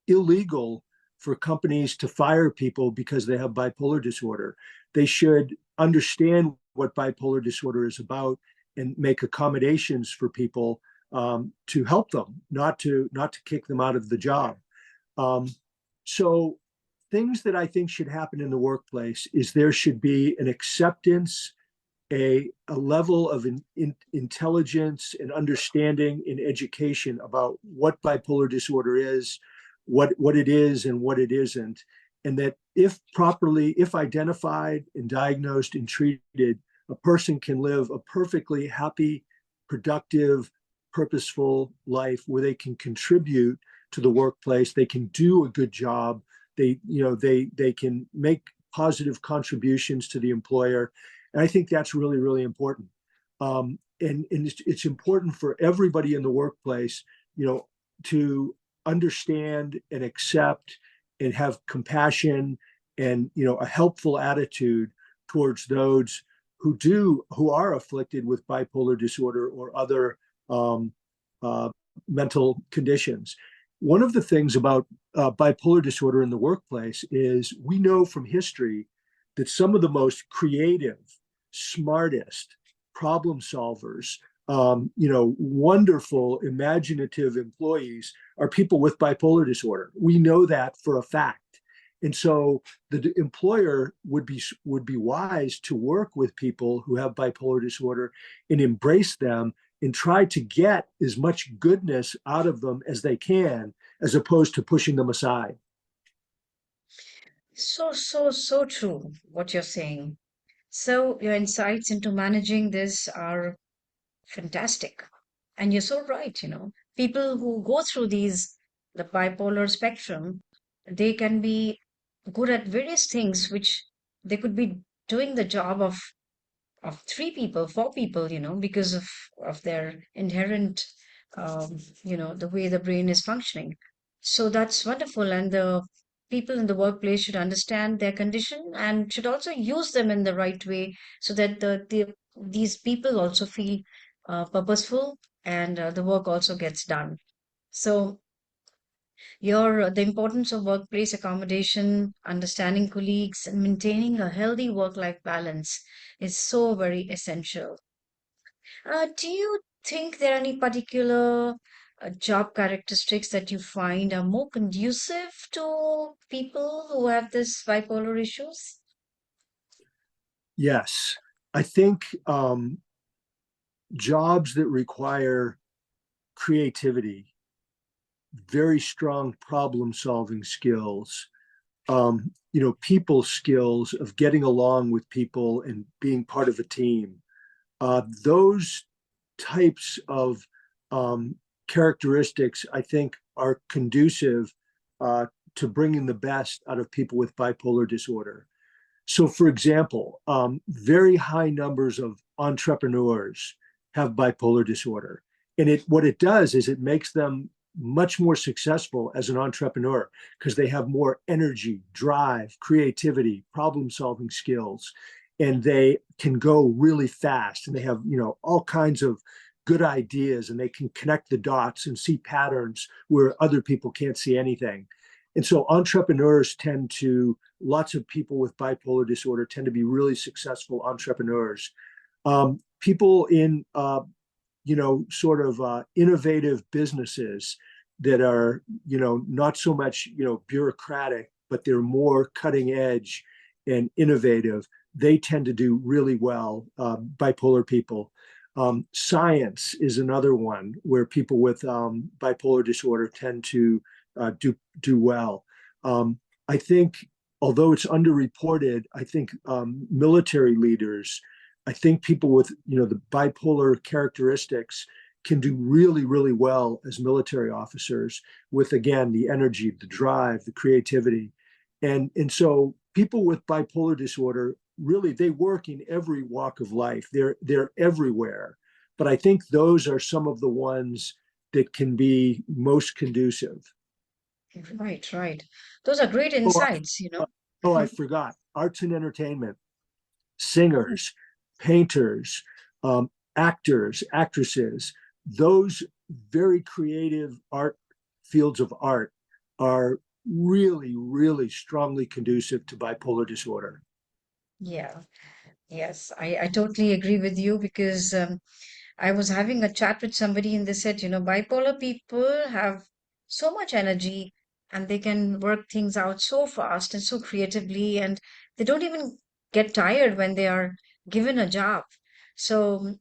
illegal for companies to fire people because they have bipolar disorder. They should understand what bipolar disorder is about and make accommodations for people to help them, not to kick them out of the job. Um, so things that I think should happen in the workplace is there should be an acceptance, a level of intelligence and understanding in education about what bipolar disorder is, what it is and what it isn't. And that if properly, if identified and diagnosed and treated, a person can live a perfectly happy, productive, purposeful life where they can contribute to the workplace, they can do a good job, they can make positive contributions to the employer. And I think that's really, really important. And it's important for everybody in the workplace, to understand and accept and have compassion and, a helpful attitude towards those who are afflicted with bipolar disorder or other um, uh, mental conditions. One of the things about bipolar disorder in the workplace is we know from history that some of the most creative, smartest problem solvers, wonderful, imaginative employees are people with bipolar disorder. We know that for a fact. And so the employer would be wise to work with people who have bipolar disorder and embrace them and try to get as much goodness out of them as they can, as opposed to pushing them aside. So, so, so true what you're saying. So, your insights into managing this are fantastic. And you're so right, People who go through the bipolar spectrum, they can be good at various things, which they could be doing the job of three people, four people, because of their inherent, the way the brain is functioning. So that's wonderful, and the people in the workplace should understand their condition and should also use them in the right way, so that these people also feel purposeful, and the work also gets done. So the importance of workplace accommodation, understanding colleagues, and maintaining a healthy work-life balance is so very essential. Do you think there are any particular job characteristics that you find are more conducive to people who have this bipolar issues? Yes, I think jobs that require creativity, very strong problem solving skills, people skills of getting along with people and being part of a team. Those types of um, characteristics, I think, are conducive to bringing the best out of people with bipolar disorder. So, for example, very high numbers of entrepreneurs have bipolar disorder. And what it does is it makes them much more successful as an entrepreneur because they have more energy, drive, creativity, problem solving skills, and they can go really fast and they have, all kinds of good ideas and they can connect the dots and see patterns where other people can't see anything. And so entrepreneurs lots of people with bipolar disorder tend to be really successful entrepreneurs. People in, sort of innovative businesses that are, not so much, bureaucratic, but they're more cutting edge and innovative. They tend to do really well, bipolar people. Science is another one where people with bipolar disorder tend to do well. I think, although it's underreported, I think military leaders, I think people with the bipolar characteristics can do really, really well as military officers with, again, the energy, the drive, the creativity. And so people with bipolar disorder really, they work in every walk of life. They're everywhere. But I think those are some of the ones that can be most conducive. Right, right. Those are great Oh, insights, you know. oh, I forgot. Arts and entertainment, singers, painters, actors, actresses, those very creative art fields of art are really, really strongly conducive to bipolar disorder. Yeah, yes, I totally agree with you because I was having a chat with somebody and they said, you know, bipolar people have so much energy and they can work things out so fast and so creatively, and they don't even get tired when they are given a job. So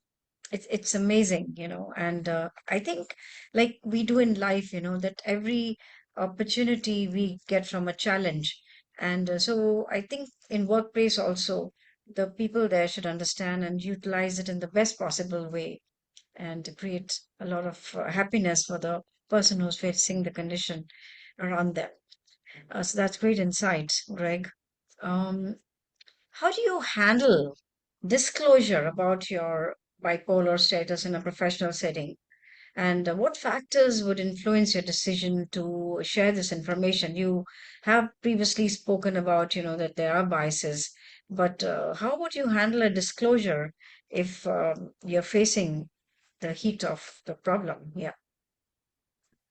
it's amazing, you know, and I think like we do in life, you know, that every opportunity we get from a challenge. And so I think in workplace also, the people there should understand and utilize it in the best possible way and create a lot of happiness for the person who's facing the condition around them. So that's great insight, Greg. Um, how do you handle disclosure about your bipolar status in a professional setting? And what factors would influence your decision to share this information? You have previously spoken about, you know, that there are biases, but how would you handle a disclosure if you're facing the heat of the problem? Yeah.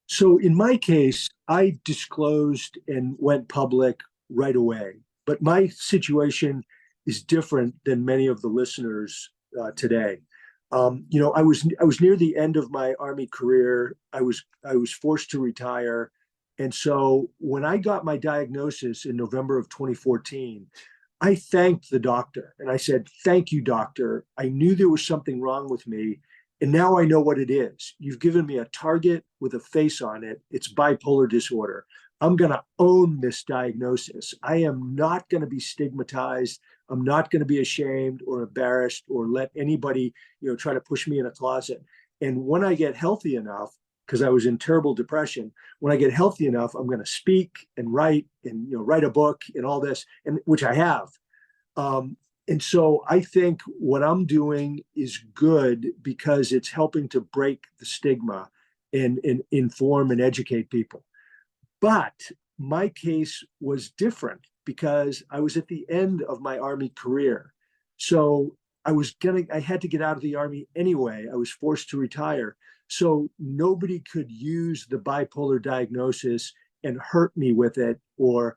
So in my case, I disclosed and went public right away. But my situation is different than many of the listeners today. I was near the end of my Army career. I was forced to retire, and so when I got my diagnosis in November of 2014, I thanked the doctor and I said, "Thank you, doctor. I knew there was something wrong with me, and now I know what it is. You've given me a target with a face on it. It's bipolar disorder. I'm going to own this diagnosis. I am not going to be stigmatized. I'm not going to be ashamed or embarrassed or let anybody, try to push me in a closet. And when I get healthy enough, because I was in terrible depression, when I get healthy enough, I'm going to speak and write and write a book and all this, and which I have. Um, and so I think what I'm doing is good because it's helping to break the stigma and inform and educate people. But my case was different because I was at the end of my Army career. So I had to get out of the Army anyway. I was forced to retire. So nobody could use the bipolar diagnosis and hurt me with it or,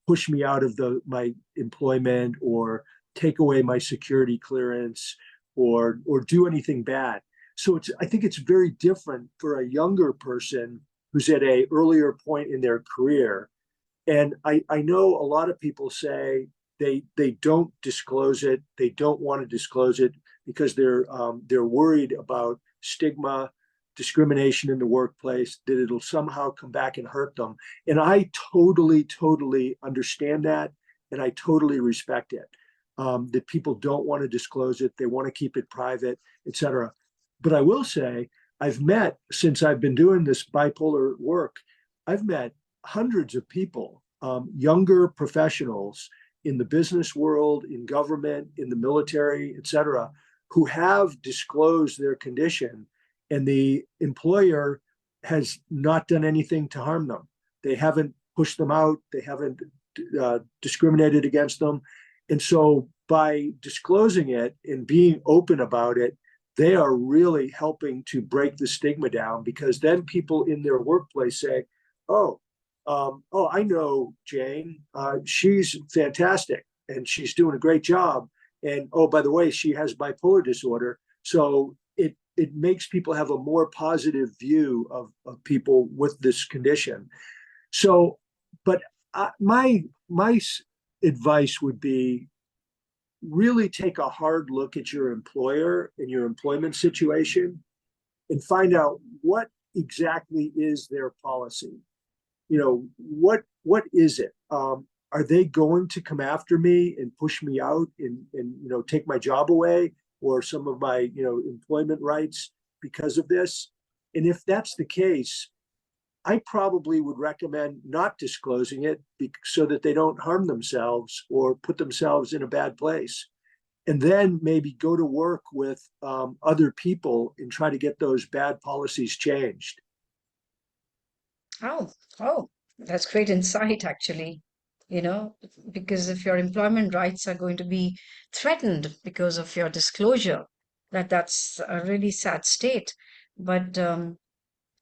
push me out of my employment or take away my security clearance or do anything bad. So I think it's very different for a younger person who's at a earlier point in their career. And I know a lot of people say they don't disclose it, they don't want to disclose it because they're worried about stigma, discrimination in the workplace, that it'll somehow come back and hurt them. And I totally, totally understand that, and I totally respect it. That people don't want to disclose it, they want to keep it private, etc. But I will say, since I've been doing this bipolar work, I've met hundreds of people, younger professionals in the business world, in government, in the military, et cetera, who have disclosed their condition, and the employer has not done anything to harm them. They haven't pushed them out, they haven't discriminated against them. And so by disclosing it and being open about it, they are really helping to break the stigma down, because then people in their workplace say, oh, I know Jane. She's fantastic and she's doing a great job. And oh, by the way, she has bipolar disorder. So it makes people have a more positive view of people with this condition. So, but my advice would be really take a hard look at your employer and your employment situation and find out what exactly is their policy. What is it? Are they going to come after me and push me out and take my job away or some of my employment rights because of this? And if that's the case, I probably would recommend not disclosing it so that they don't harm themselves or put themselves in a bad place. And then maybe go to work with other people and try to get those bad policies changed. Oh, oh, that's great insight, actually. Because if your employment rights are going to be threatened because of your disclosure, that's a really sad state. But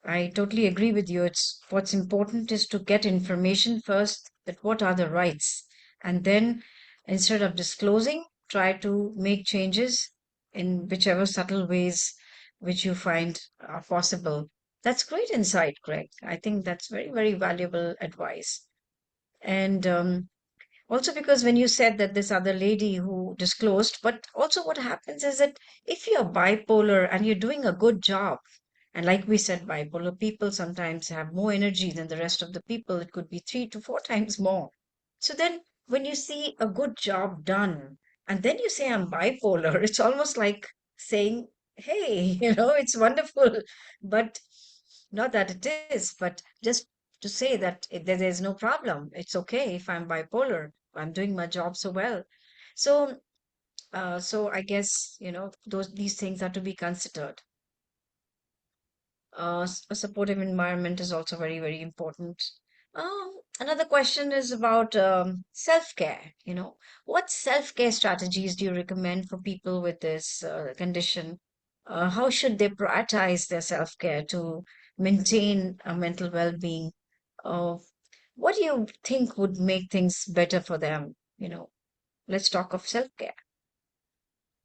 I totally agree with you. It's what's important is to get information first, that what are the rights, and then instead of disclosing, try to make changes in whichever subtle ways which you find are possible. That's great insight, Greg. I think that's very, very valuable advice. And also because when you said that this other lady who disclosed, but also what happens is that if you're bipolar and you're doing a good job, and like we said, bipolar people sometimes have more energy than the rest of the people. It could be 3 to 4 times more. So then when you see a good job done, and then you say I'm bipolar, it's almost like saying, hey, it's wonderful. But not that it is, but just to say that there's no problem. It's okay if I'm bipolar. I'm doing my job so well. So, so I guess, these things are to be considered. A supportive environment is also very, very important. Another question is about self-care. What self-care strategies do you recommend for people with this condition? How should they prioritize their self-care to maintain a mental well-being? Uh, what do you think would make things better for them? Let's talk of self-care.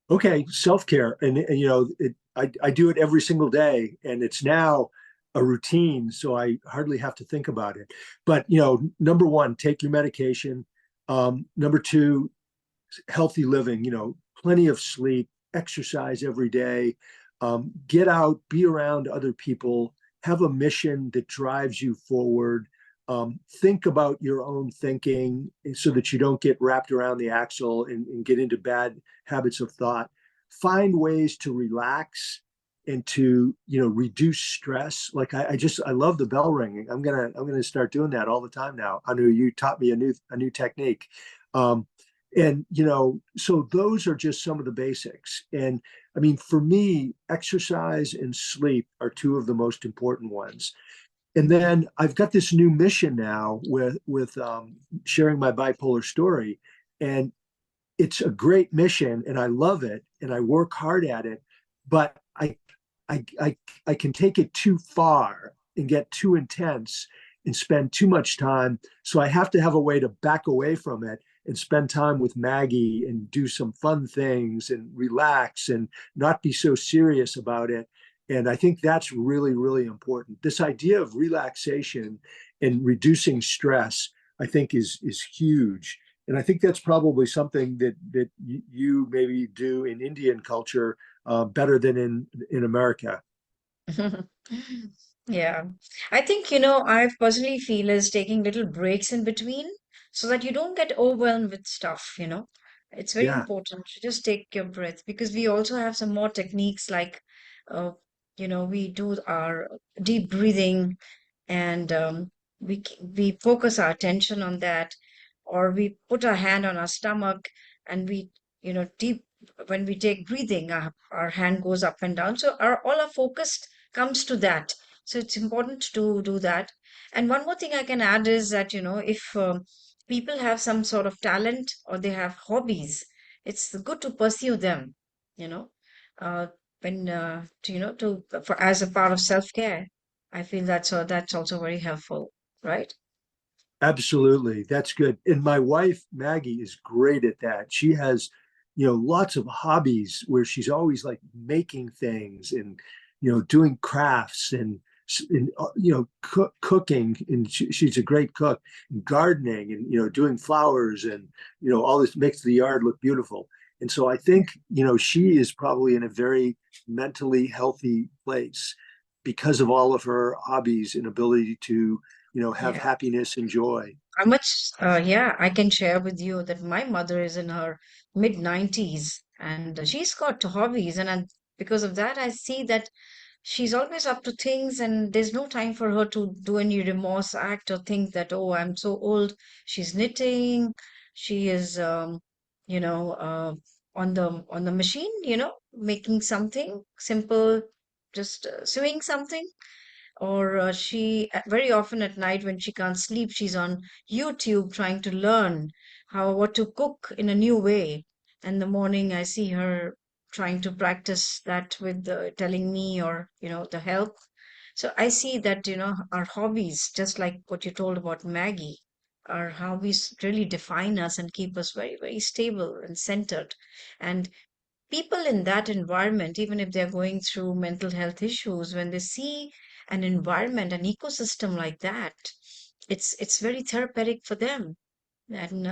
Okay, self-care, and I do it every single day, and it's now a routine, so I hardly have to think about it. But number one, take your medication. Number two, healthy living. Plenty of sleep, exercise every day, get out, be around other people, have a mission that drives you forward. Think about your own thinking so that you don't get wrapped around the axle and get into bad habits of thought. Find ways to relax and to reduce stress. Like I love the bell ringing. I'm gonna start doing that all the time now. I know you taught me a new technique. Um, and so those are just some of the basics. And I mean, for me, exercise and sleep are two of the most important ones. And then I've got this new mission now with sharing my bipolar story, and it's a great mission, and I love it, and I work hard at it, but I can take it too far and get too intense and spend too much time. So I have to have a way to back away from it and spend time with Maggie and do some fun things and relax and not be so serious about it. And I think that's really, really important. This idea of relaxation and reducing stress, I think, is huge. And I think that's probably something that you maybe do in Indian culture better than in America. Yeah. I think, I personally feel is taking little breaks in between so that you don't get overwhelmed with stuff. It's very Yeah, important to just take your breath because we also have some more techniques like, uh, we do our deep breathing and we focus our attention on that, or we put our hand on our stomach and we deep when we take breathing, our hand goes up and down, so all our focus comes to that. So it's important to do that. And one more thing I can add is that if people have some sort of talent or they have hobbies, it's good to pursue them, you know uh, when to for as a part of self-care. I feel that's also very helpful, right? absolutely. That's good. And my wife, Maggie, is great at that. She has, lots of hobbies where she's always like making things and, doing crafts and cooking. And she's a great cook, and gardening and, doing flowers and, all this makes the yard look beautiful. And so I think, she is probably in a very mentally healthy place because of all of her hobbies and ability to have Yeah. happiness and joy. How much, yeah, I can share with you that my mother is in her mid 90s and she's got hobbies. And because of that, I see that she's always up to things, and there's no time for her to do any remorse act or think that, oh, I'm so old. She's knitting, she is you know on the machine, making something simple, just sewing something. Or she very often at night when she can't sleep, she's on YouTube trying to learn how what to cook in a new way. And the morning I see her trying to practice that with telling me, or the help. So I see that our hobbies, just like what you told about Maggie, our hobbies really define us and keep us very, very stable and centered. And people in that environment, even if they're going through mental health issues, when they see an environment, an ecosystem like that, it's very therapeutic for them. And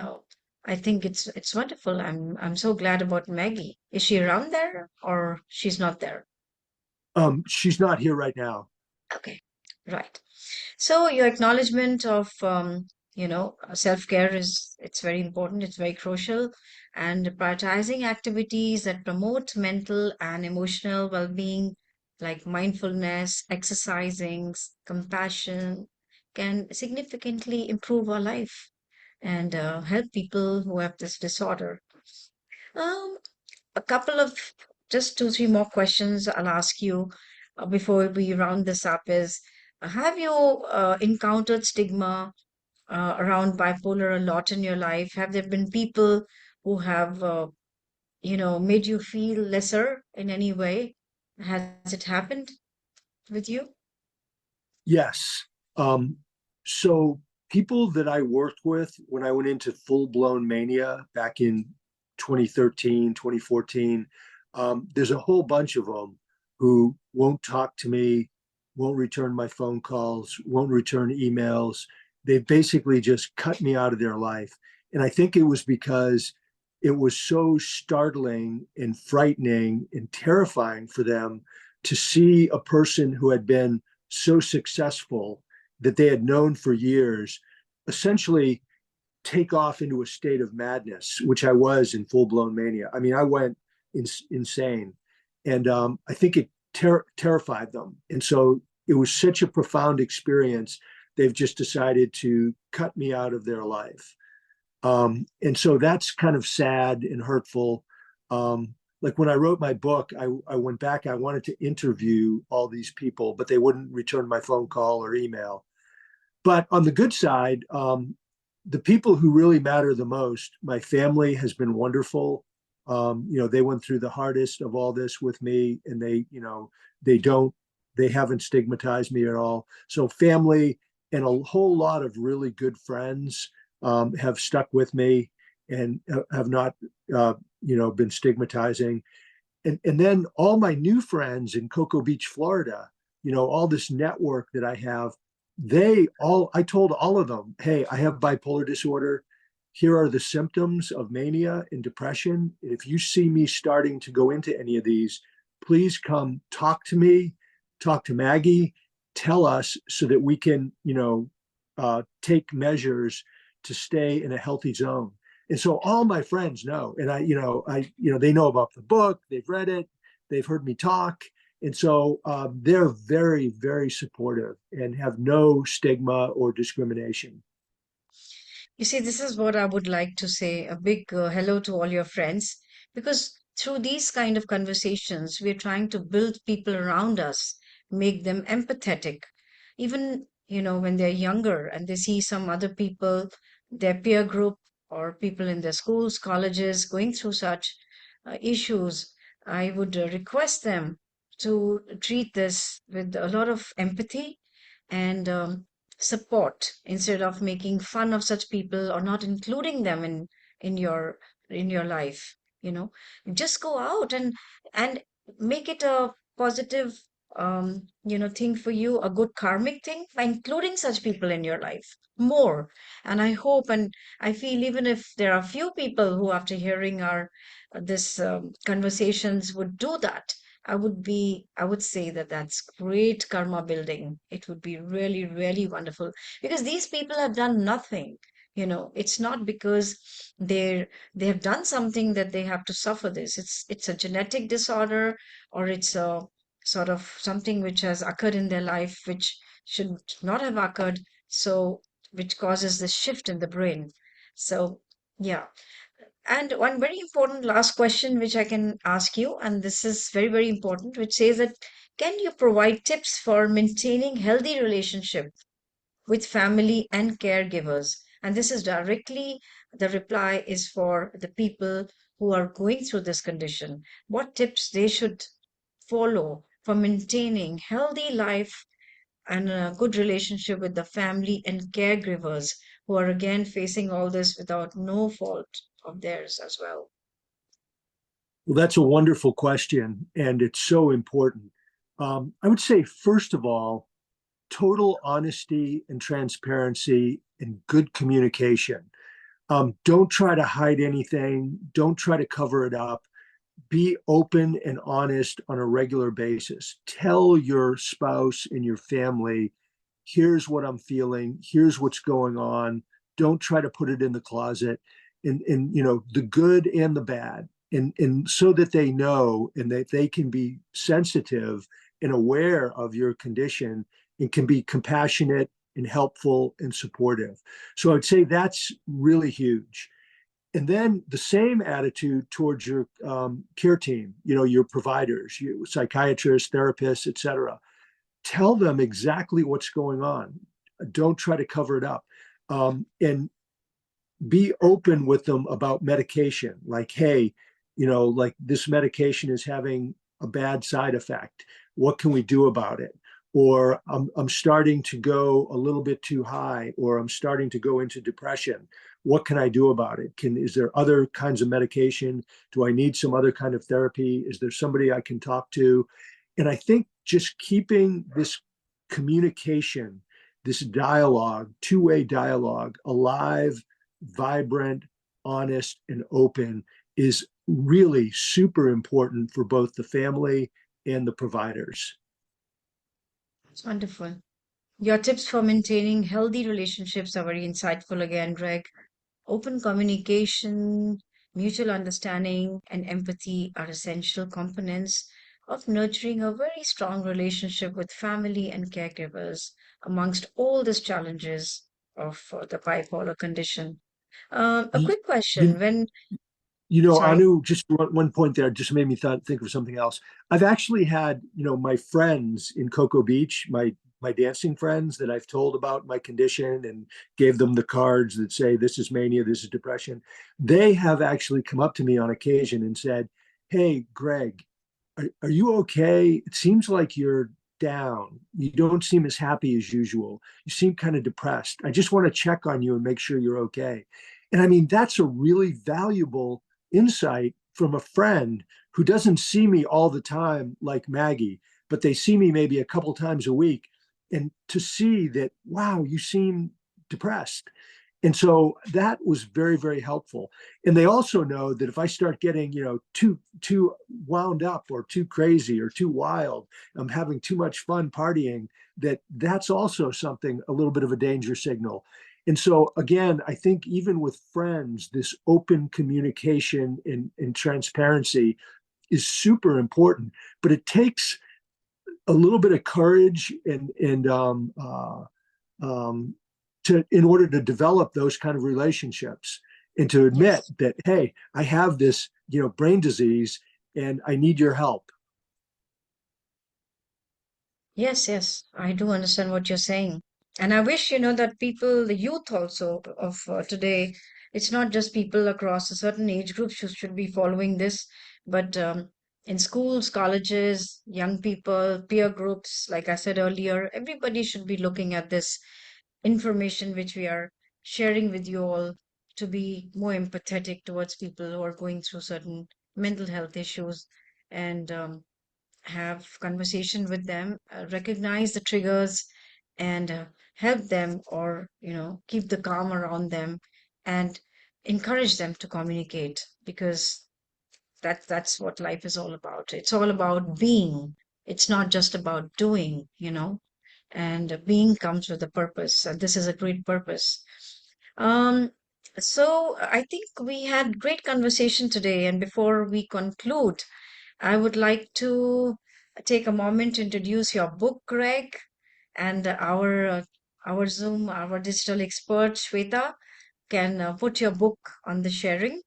I think it's wonderful. I'm so glad about Maggie. Is she around there or she's not there? She's not here right now. Okay, right. So your acknowledgement of self-care is it's very important, it's very crucial, and prioritizing activities that promote mental and emotional well-being, like mindfulness, exercising, compassion, can significantly improve our life and help people who have this disorder. Um, a couple of just two, three more questions I'll ask you before we round this up is, have you encountered stigma around bipolar a lot in your life? Have there been people who have, made you feel lesser in any way? Has it happened with you? Yes. Um, so people that I worked with when I went into full blown mania back in 2013, 2014, there's a whole bunch of them who won't talk to me, won't return my phone calls, won't return emails. They've basically just cut me out of their life. And I think it was because it was so startling and frightening and terrifying for them to see a person who had been so successful that they had known for years essentially take off into a state of madness, which I was in full blown mania. I mean, I went insane. And I think it terrified them. And so it was such a profound experience. They've just decided to cut me out of their life. And so that's kind of sad and hurtful. Like when I wrote my book, I went back, I wanted to interview all these people, but they wouldn't return my phone call or email. But on the good side, the people who really matter the most, my family has been wonderful. They went through the hardest of all this with me, and they don't, they haven't stigmatized me at all. So family and a whole lot of really good friends have stuck with me and have not, been stigmatizing. And then all my new friends in Cocoa Beach, Florida, all this network that I have, I told all of them, hey, I have bipolar disorder. Here are the symptoms of mania and depression. And if you see me starting to go into any of these, please come talk to me, talk to Maggie, tell us so that we can, take measures to stay in a healthy zone. And so all my friends know, and they know about the book, they've read it, they've heard me talk, and so they're very, very supportive and have no stigma or discrimination. You see, this is what I would like to say a big hello to all your friends, because through these kind of conversations, we're trying to build people around us, make them empathetic. Even, when they're younger and they see some other people, their peer group or people in their schools, colleges going through such issues, I would request them to treat this with a lot of empathy and support instead of making fun of such people or not including them in your in your life. Just go out and make it a positive thing for you, a good karmic thing by including such people in your life more. And I hope and I feel, even if there are few people who after hearing our this conversations would do that, I would say that that's great karma building. It would be really, really wonderful because these people have done nothing. It's not because they have done something that they have to suffer this. It's a genetic disorder, or it's a sort of something which has occurred in their life which should not have occurred, so which causes this shift in the brain. So yeah. And one very important last question which I can ask you, and this is very, very important, which says that can you provide tips for maintaining healthy relationship with family and caregivers? And this is directly, the reply is for the people who are going through this condition. What tips they should follow for maintaining healthy life and a good relationship with the family and caregivers who are again facing all this without no fault of theirs as well. Well, that's a wonderful question, and it's so important. I would say, first of all, total honesty and transparency and good communication. Don't try to hide anything. Don't try to cover it up. Be open and honest on a regular basis. Tell your spouse and your family, here's what I'm feeling, here's what's going on. Don't try to put it in the closet. And the good and the bad. And so that they know and that they can be sensitive and aware of your condition and can be compassionate and helpful and supportive. So I'd say that's really huge. And then the same attitude towards your care team, your providers, your psychiatrists, therapists, et cetera. Tell them exactly what's going on. Don't try to cover it up. And be open with them about medication. Like, hey, like this medication is having a bad side effect. What can we do about it? Or I'm starting to go a little bit too high, or I'm starting to go into depression. What can I do about it? Is there other kinds of medication? Do I need some other kind of therapy? Is there somebody I can talk to? And I think just keeping this communication, this dialogue, two-way dialogue alive, vibrant, honest, and open is really super important for both the family and the providers. It's wonderful. Your tips for maintaining healthy relationships are very insightful again, Greg. Open communication, mutual understanding, and empathy are essential components of nurturing a very strong relationship with family and caregivers amongst all these challenges of the bipolar condition. A You, quick question when, sorry. Anu, just one point there just made me think of something else. I've actually had, my friends in Cocoa Beach, my dancing friends that I've told about my condition and gave them the cards that say this is mania, this is depression. They have actually come up to me on occasion and said, "Hey, Greg, are you okay? It seems like you're down. You don't seem as happy as usual. You seem kind of depressed. I just want to check on you and make sure you're okay." And I mean, that's a really valuable insight from a friend who doesn't see me all the time like Maggie, but they see me maybe a couple times a week. And to see that, wow, you seem depressed. And so that was very, very helpful. And they also know that if I start getting, too wound up or too crazy or too wild, I'm having too much fun partying, that's also something, a little bit of a danger signal. And so again, I think even with friends, this open communication and transparency is super important, but it takes a little bit of courage um, to in order to develop those kind of relationships and to admit Yes. that, hey, I have this brain disease and I need your help. Yes, yes, I do understand what you're saying. And I wish, that people, the youth also of today, it's not just people across a certain age group who should be following this, but in schools, colleges, young people, peer groups, like I said earlier, everybody should be looking at this information which we are sharing with you all to be more empathetic towards people who are going through certain mental health issues and have conversation with them, recognize the triggers, and help them, or keep the calm around them, and encourage them to communicate, because that's what life is all about. It's all about being. It's not just about doing. And being comes with a purpose, and this is a great purpose. Um, so I think we had great conversation today, and before we conclude, I would like to take a moment to introduce your book, Greg, and our Zoom, our digital expert, Shweta, can put your book on the sharing.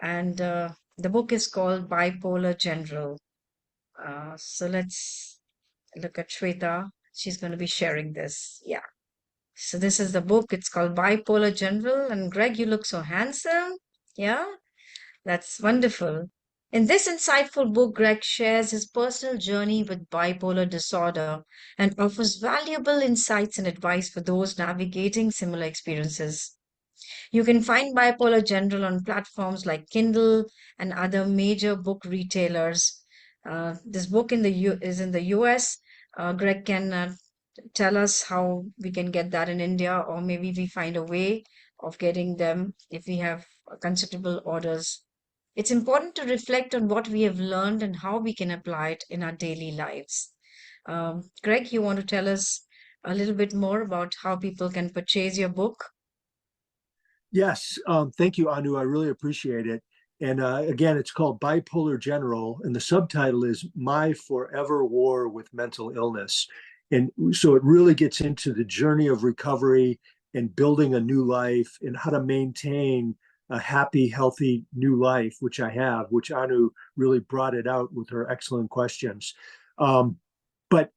And the book is called Bipolar General. So let's look at Shweta. She's going to be sharing this. Yeah. So this is the book. It's called Bipolar General. And Greg, you look so handsome. Yeah. That's wonderful. In this insightful book, Greg shares his personal journey with bipolar disorder and offers valuable insights and advice for those navigating similar experiences. You can find Bipolar General on platforms like Kindle and other major book retailers. This book is in the US. Greg can tell us how we can get that in India, or maybe we find a way of getting them if we have considerable orders. It's important to reflect on what we have learned and how we can apply it in our daily lives. Greg, you want to tell us a little bit more about how people can purchase your book? Yes, thank you, Anu. I really appreciate it. And again, it's called Bipolar General, and the subtitle is My Forever War with Mental Illness. And so it really gets into the journey of recovery and building a new life and how to maintain a happy, healthy new life, which I have, which Anu really brought it out with her excellent questions. But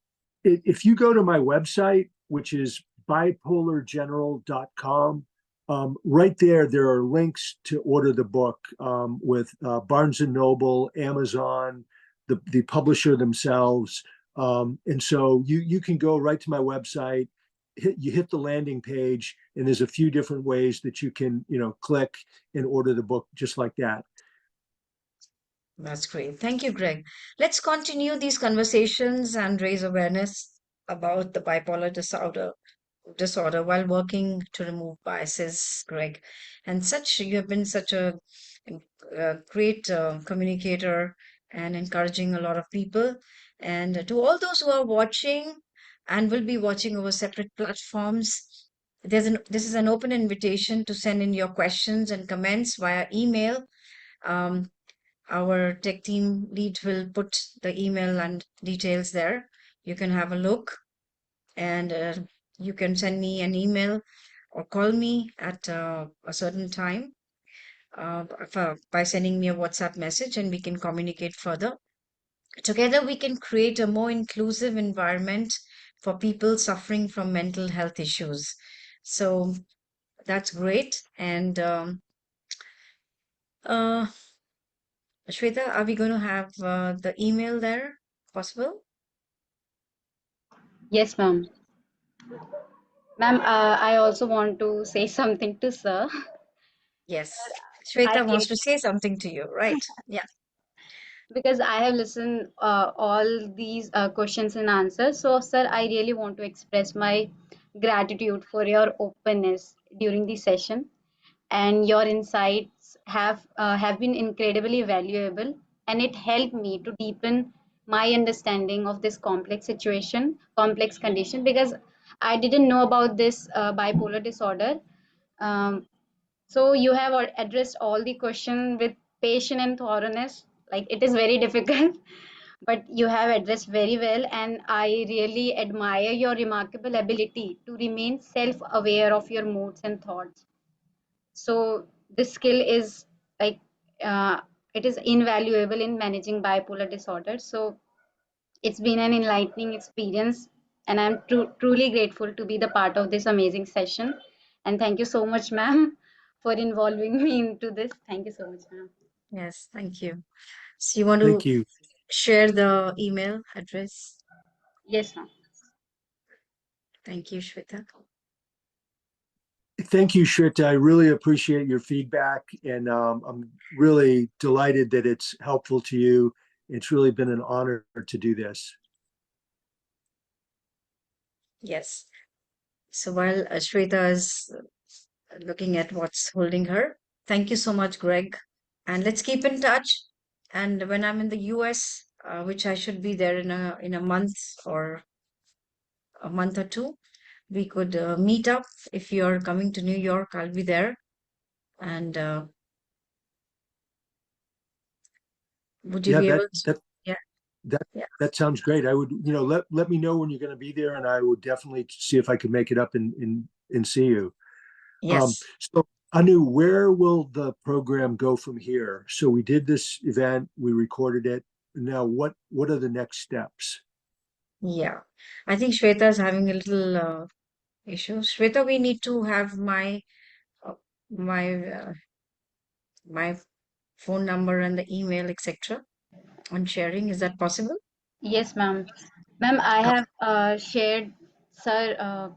if you go to my website, which is bipolargeneral.com, right there are links to order the book with Barnes and Noble, Amazon, the publisher themselves. And so you can go right to my website, you hit the landing page, and there's a few different ways that you can, click and order the book just like that. That's great. Thank you, Greg. Let's continue these conversations and raise awareness about the bipolar disorder while working to remove biases, Greg. And you have been such a great communicator and encouraging a lot of people. And to all those who are watching and will be watching over separate platforms, this is an open invitation to send in your questions and comments via email. Um, our tech team lead will put the email and details there. You can have a look, and you can send me an email or call me at a certain time by sending me a WhatsApp message, and we can communicate further. Together, we can create a more inclusive environment for people suffering from mental health issues. So that's great. And uh, Shweta, are we going to have the email there? Possible? Yes, ma'am. Ma'am, I also want to say something to sir. Yes. I Shweta wants really, to say something to you, right? Yeah. because I have listened all these questions and answers. So, sir, I really want to express my gratitude for your openness during the session, and your insights have been incredibly valuable, and it helped me to deepen my understanding of this complex condition, because I didn't know about this bipolar disorder. Um, So you have addressed all the question with patience and thoroughness. Like, it is very difficult, but you have addressed very well, and I really admire your remarkable ability to remain self-aware of your moods and thoughts. So this skill is like uh, it is invaluable in managing bipolar disorder. So it's been an enlightening experience, and I'm truly grateful to be the part of this amazing session. And thank you so much, ma'am, for involving me into this. Thank you so much, ma'am. Yes. Thank you. So you want Thank to you. share the email address? Yes, ma'am. Thank you, Shweta. Thank you, Shrita. I really appreciate your feedback, and I'm really delighted that it's helpful to you. It's really been an honor to do this. Yes. So while Shweta is looking at what's holding her, thank you so much, Greg. And let's keep in touch. And when I'm in the US, which I should be there in a month or a month or two, we could meet up. If you're coming to New York, I'll be there. And would you Yeah, be that able to? that Yeah. That Yeah. that sounds great. I would, let me know when you're going to be there, and I would definitely see if I could make it up and see you. Yes. So Anu, where will the program go from here? So we did this event, we recorded it. Now, what are the next steps? Yeah. I think Shweta is having a little issue. Shweta, we need to have uh, my my phone number and the email, etc. on sharing. Is that possible? Yes, ma'am. Ma'am, I Uh, have shared sir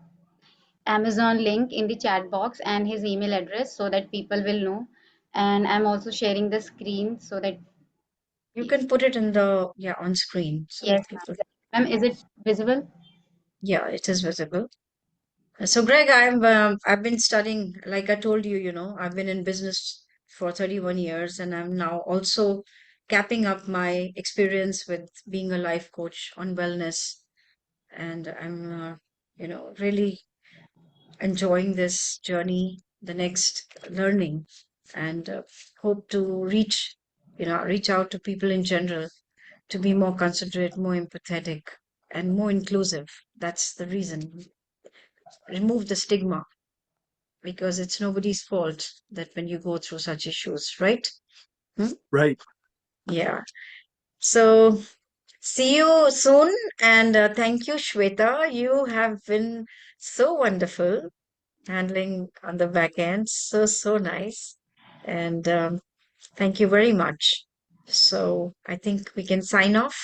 Amazon link in the chat box and his email address so that people will know. And I'm also sharing the screen so that you can put it in the on screen so yes, that people. ma'am. Ma'am, is it visible? Yeah, it is visible. So, Greg, I've been studying, like I told you, I've been in business for 31 years, and I'm now also capping up my experience with being a life coach on wellness, and I'm, really enjoying this journey, the next learning, and hope to reach out to people in general to be more considerate, more empathetic, and more inclusive. That's the reason. Remove the stigma because it's nobody's fault that when you go through such issues, right? Hmm? Right. Yeah. So see you soon. And thank you, Shweta. You have been so wonderful handling on the back end. So, so nice. And thank you very much. So I think we can sign off.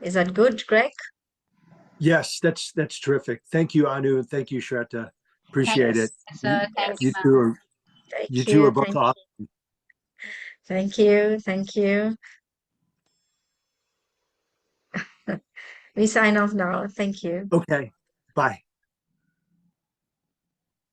Is that good, Greg? Yes, that's terrific. Thank you, Anu, and thank you, Shweta. Thank Appreciate it. Yes. you, sir. You, Thank Yes. you, you ma'am. two are you Thank two you. are both awesome. Thank you. Thank you. We sign off now. Thank you. Okay. Bye.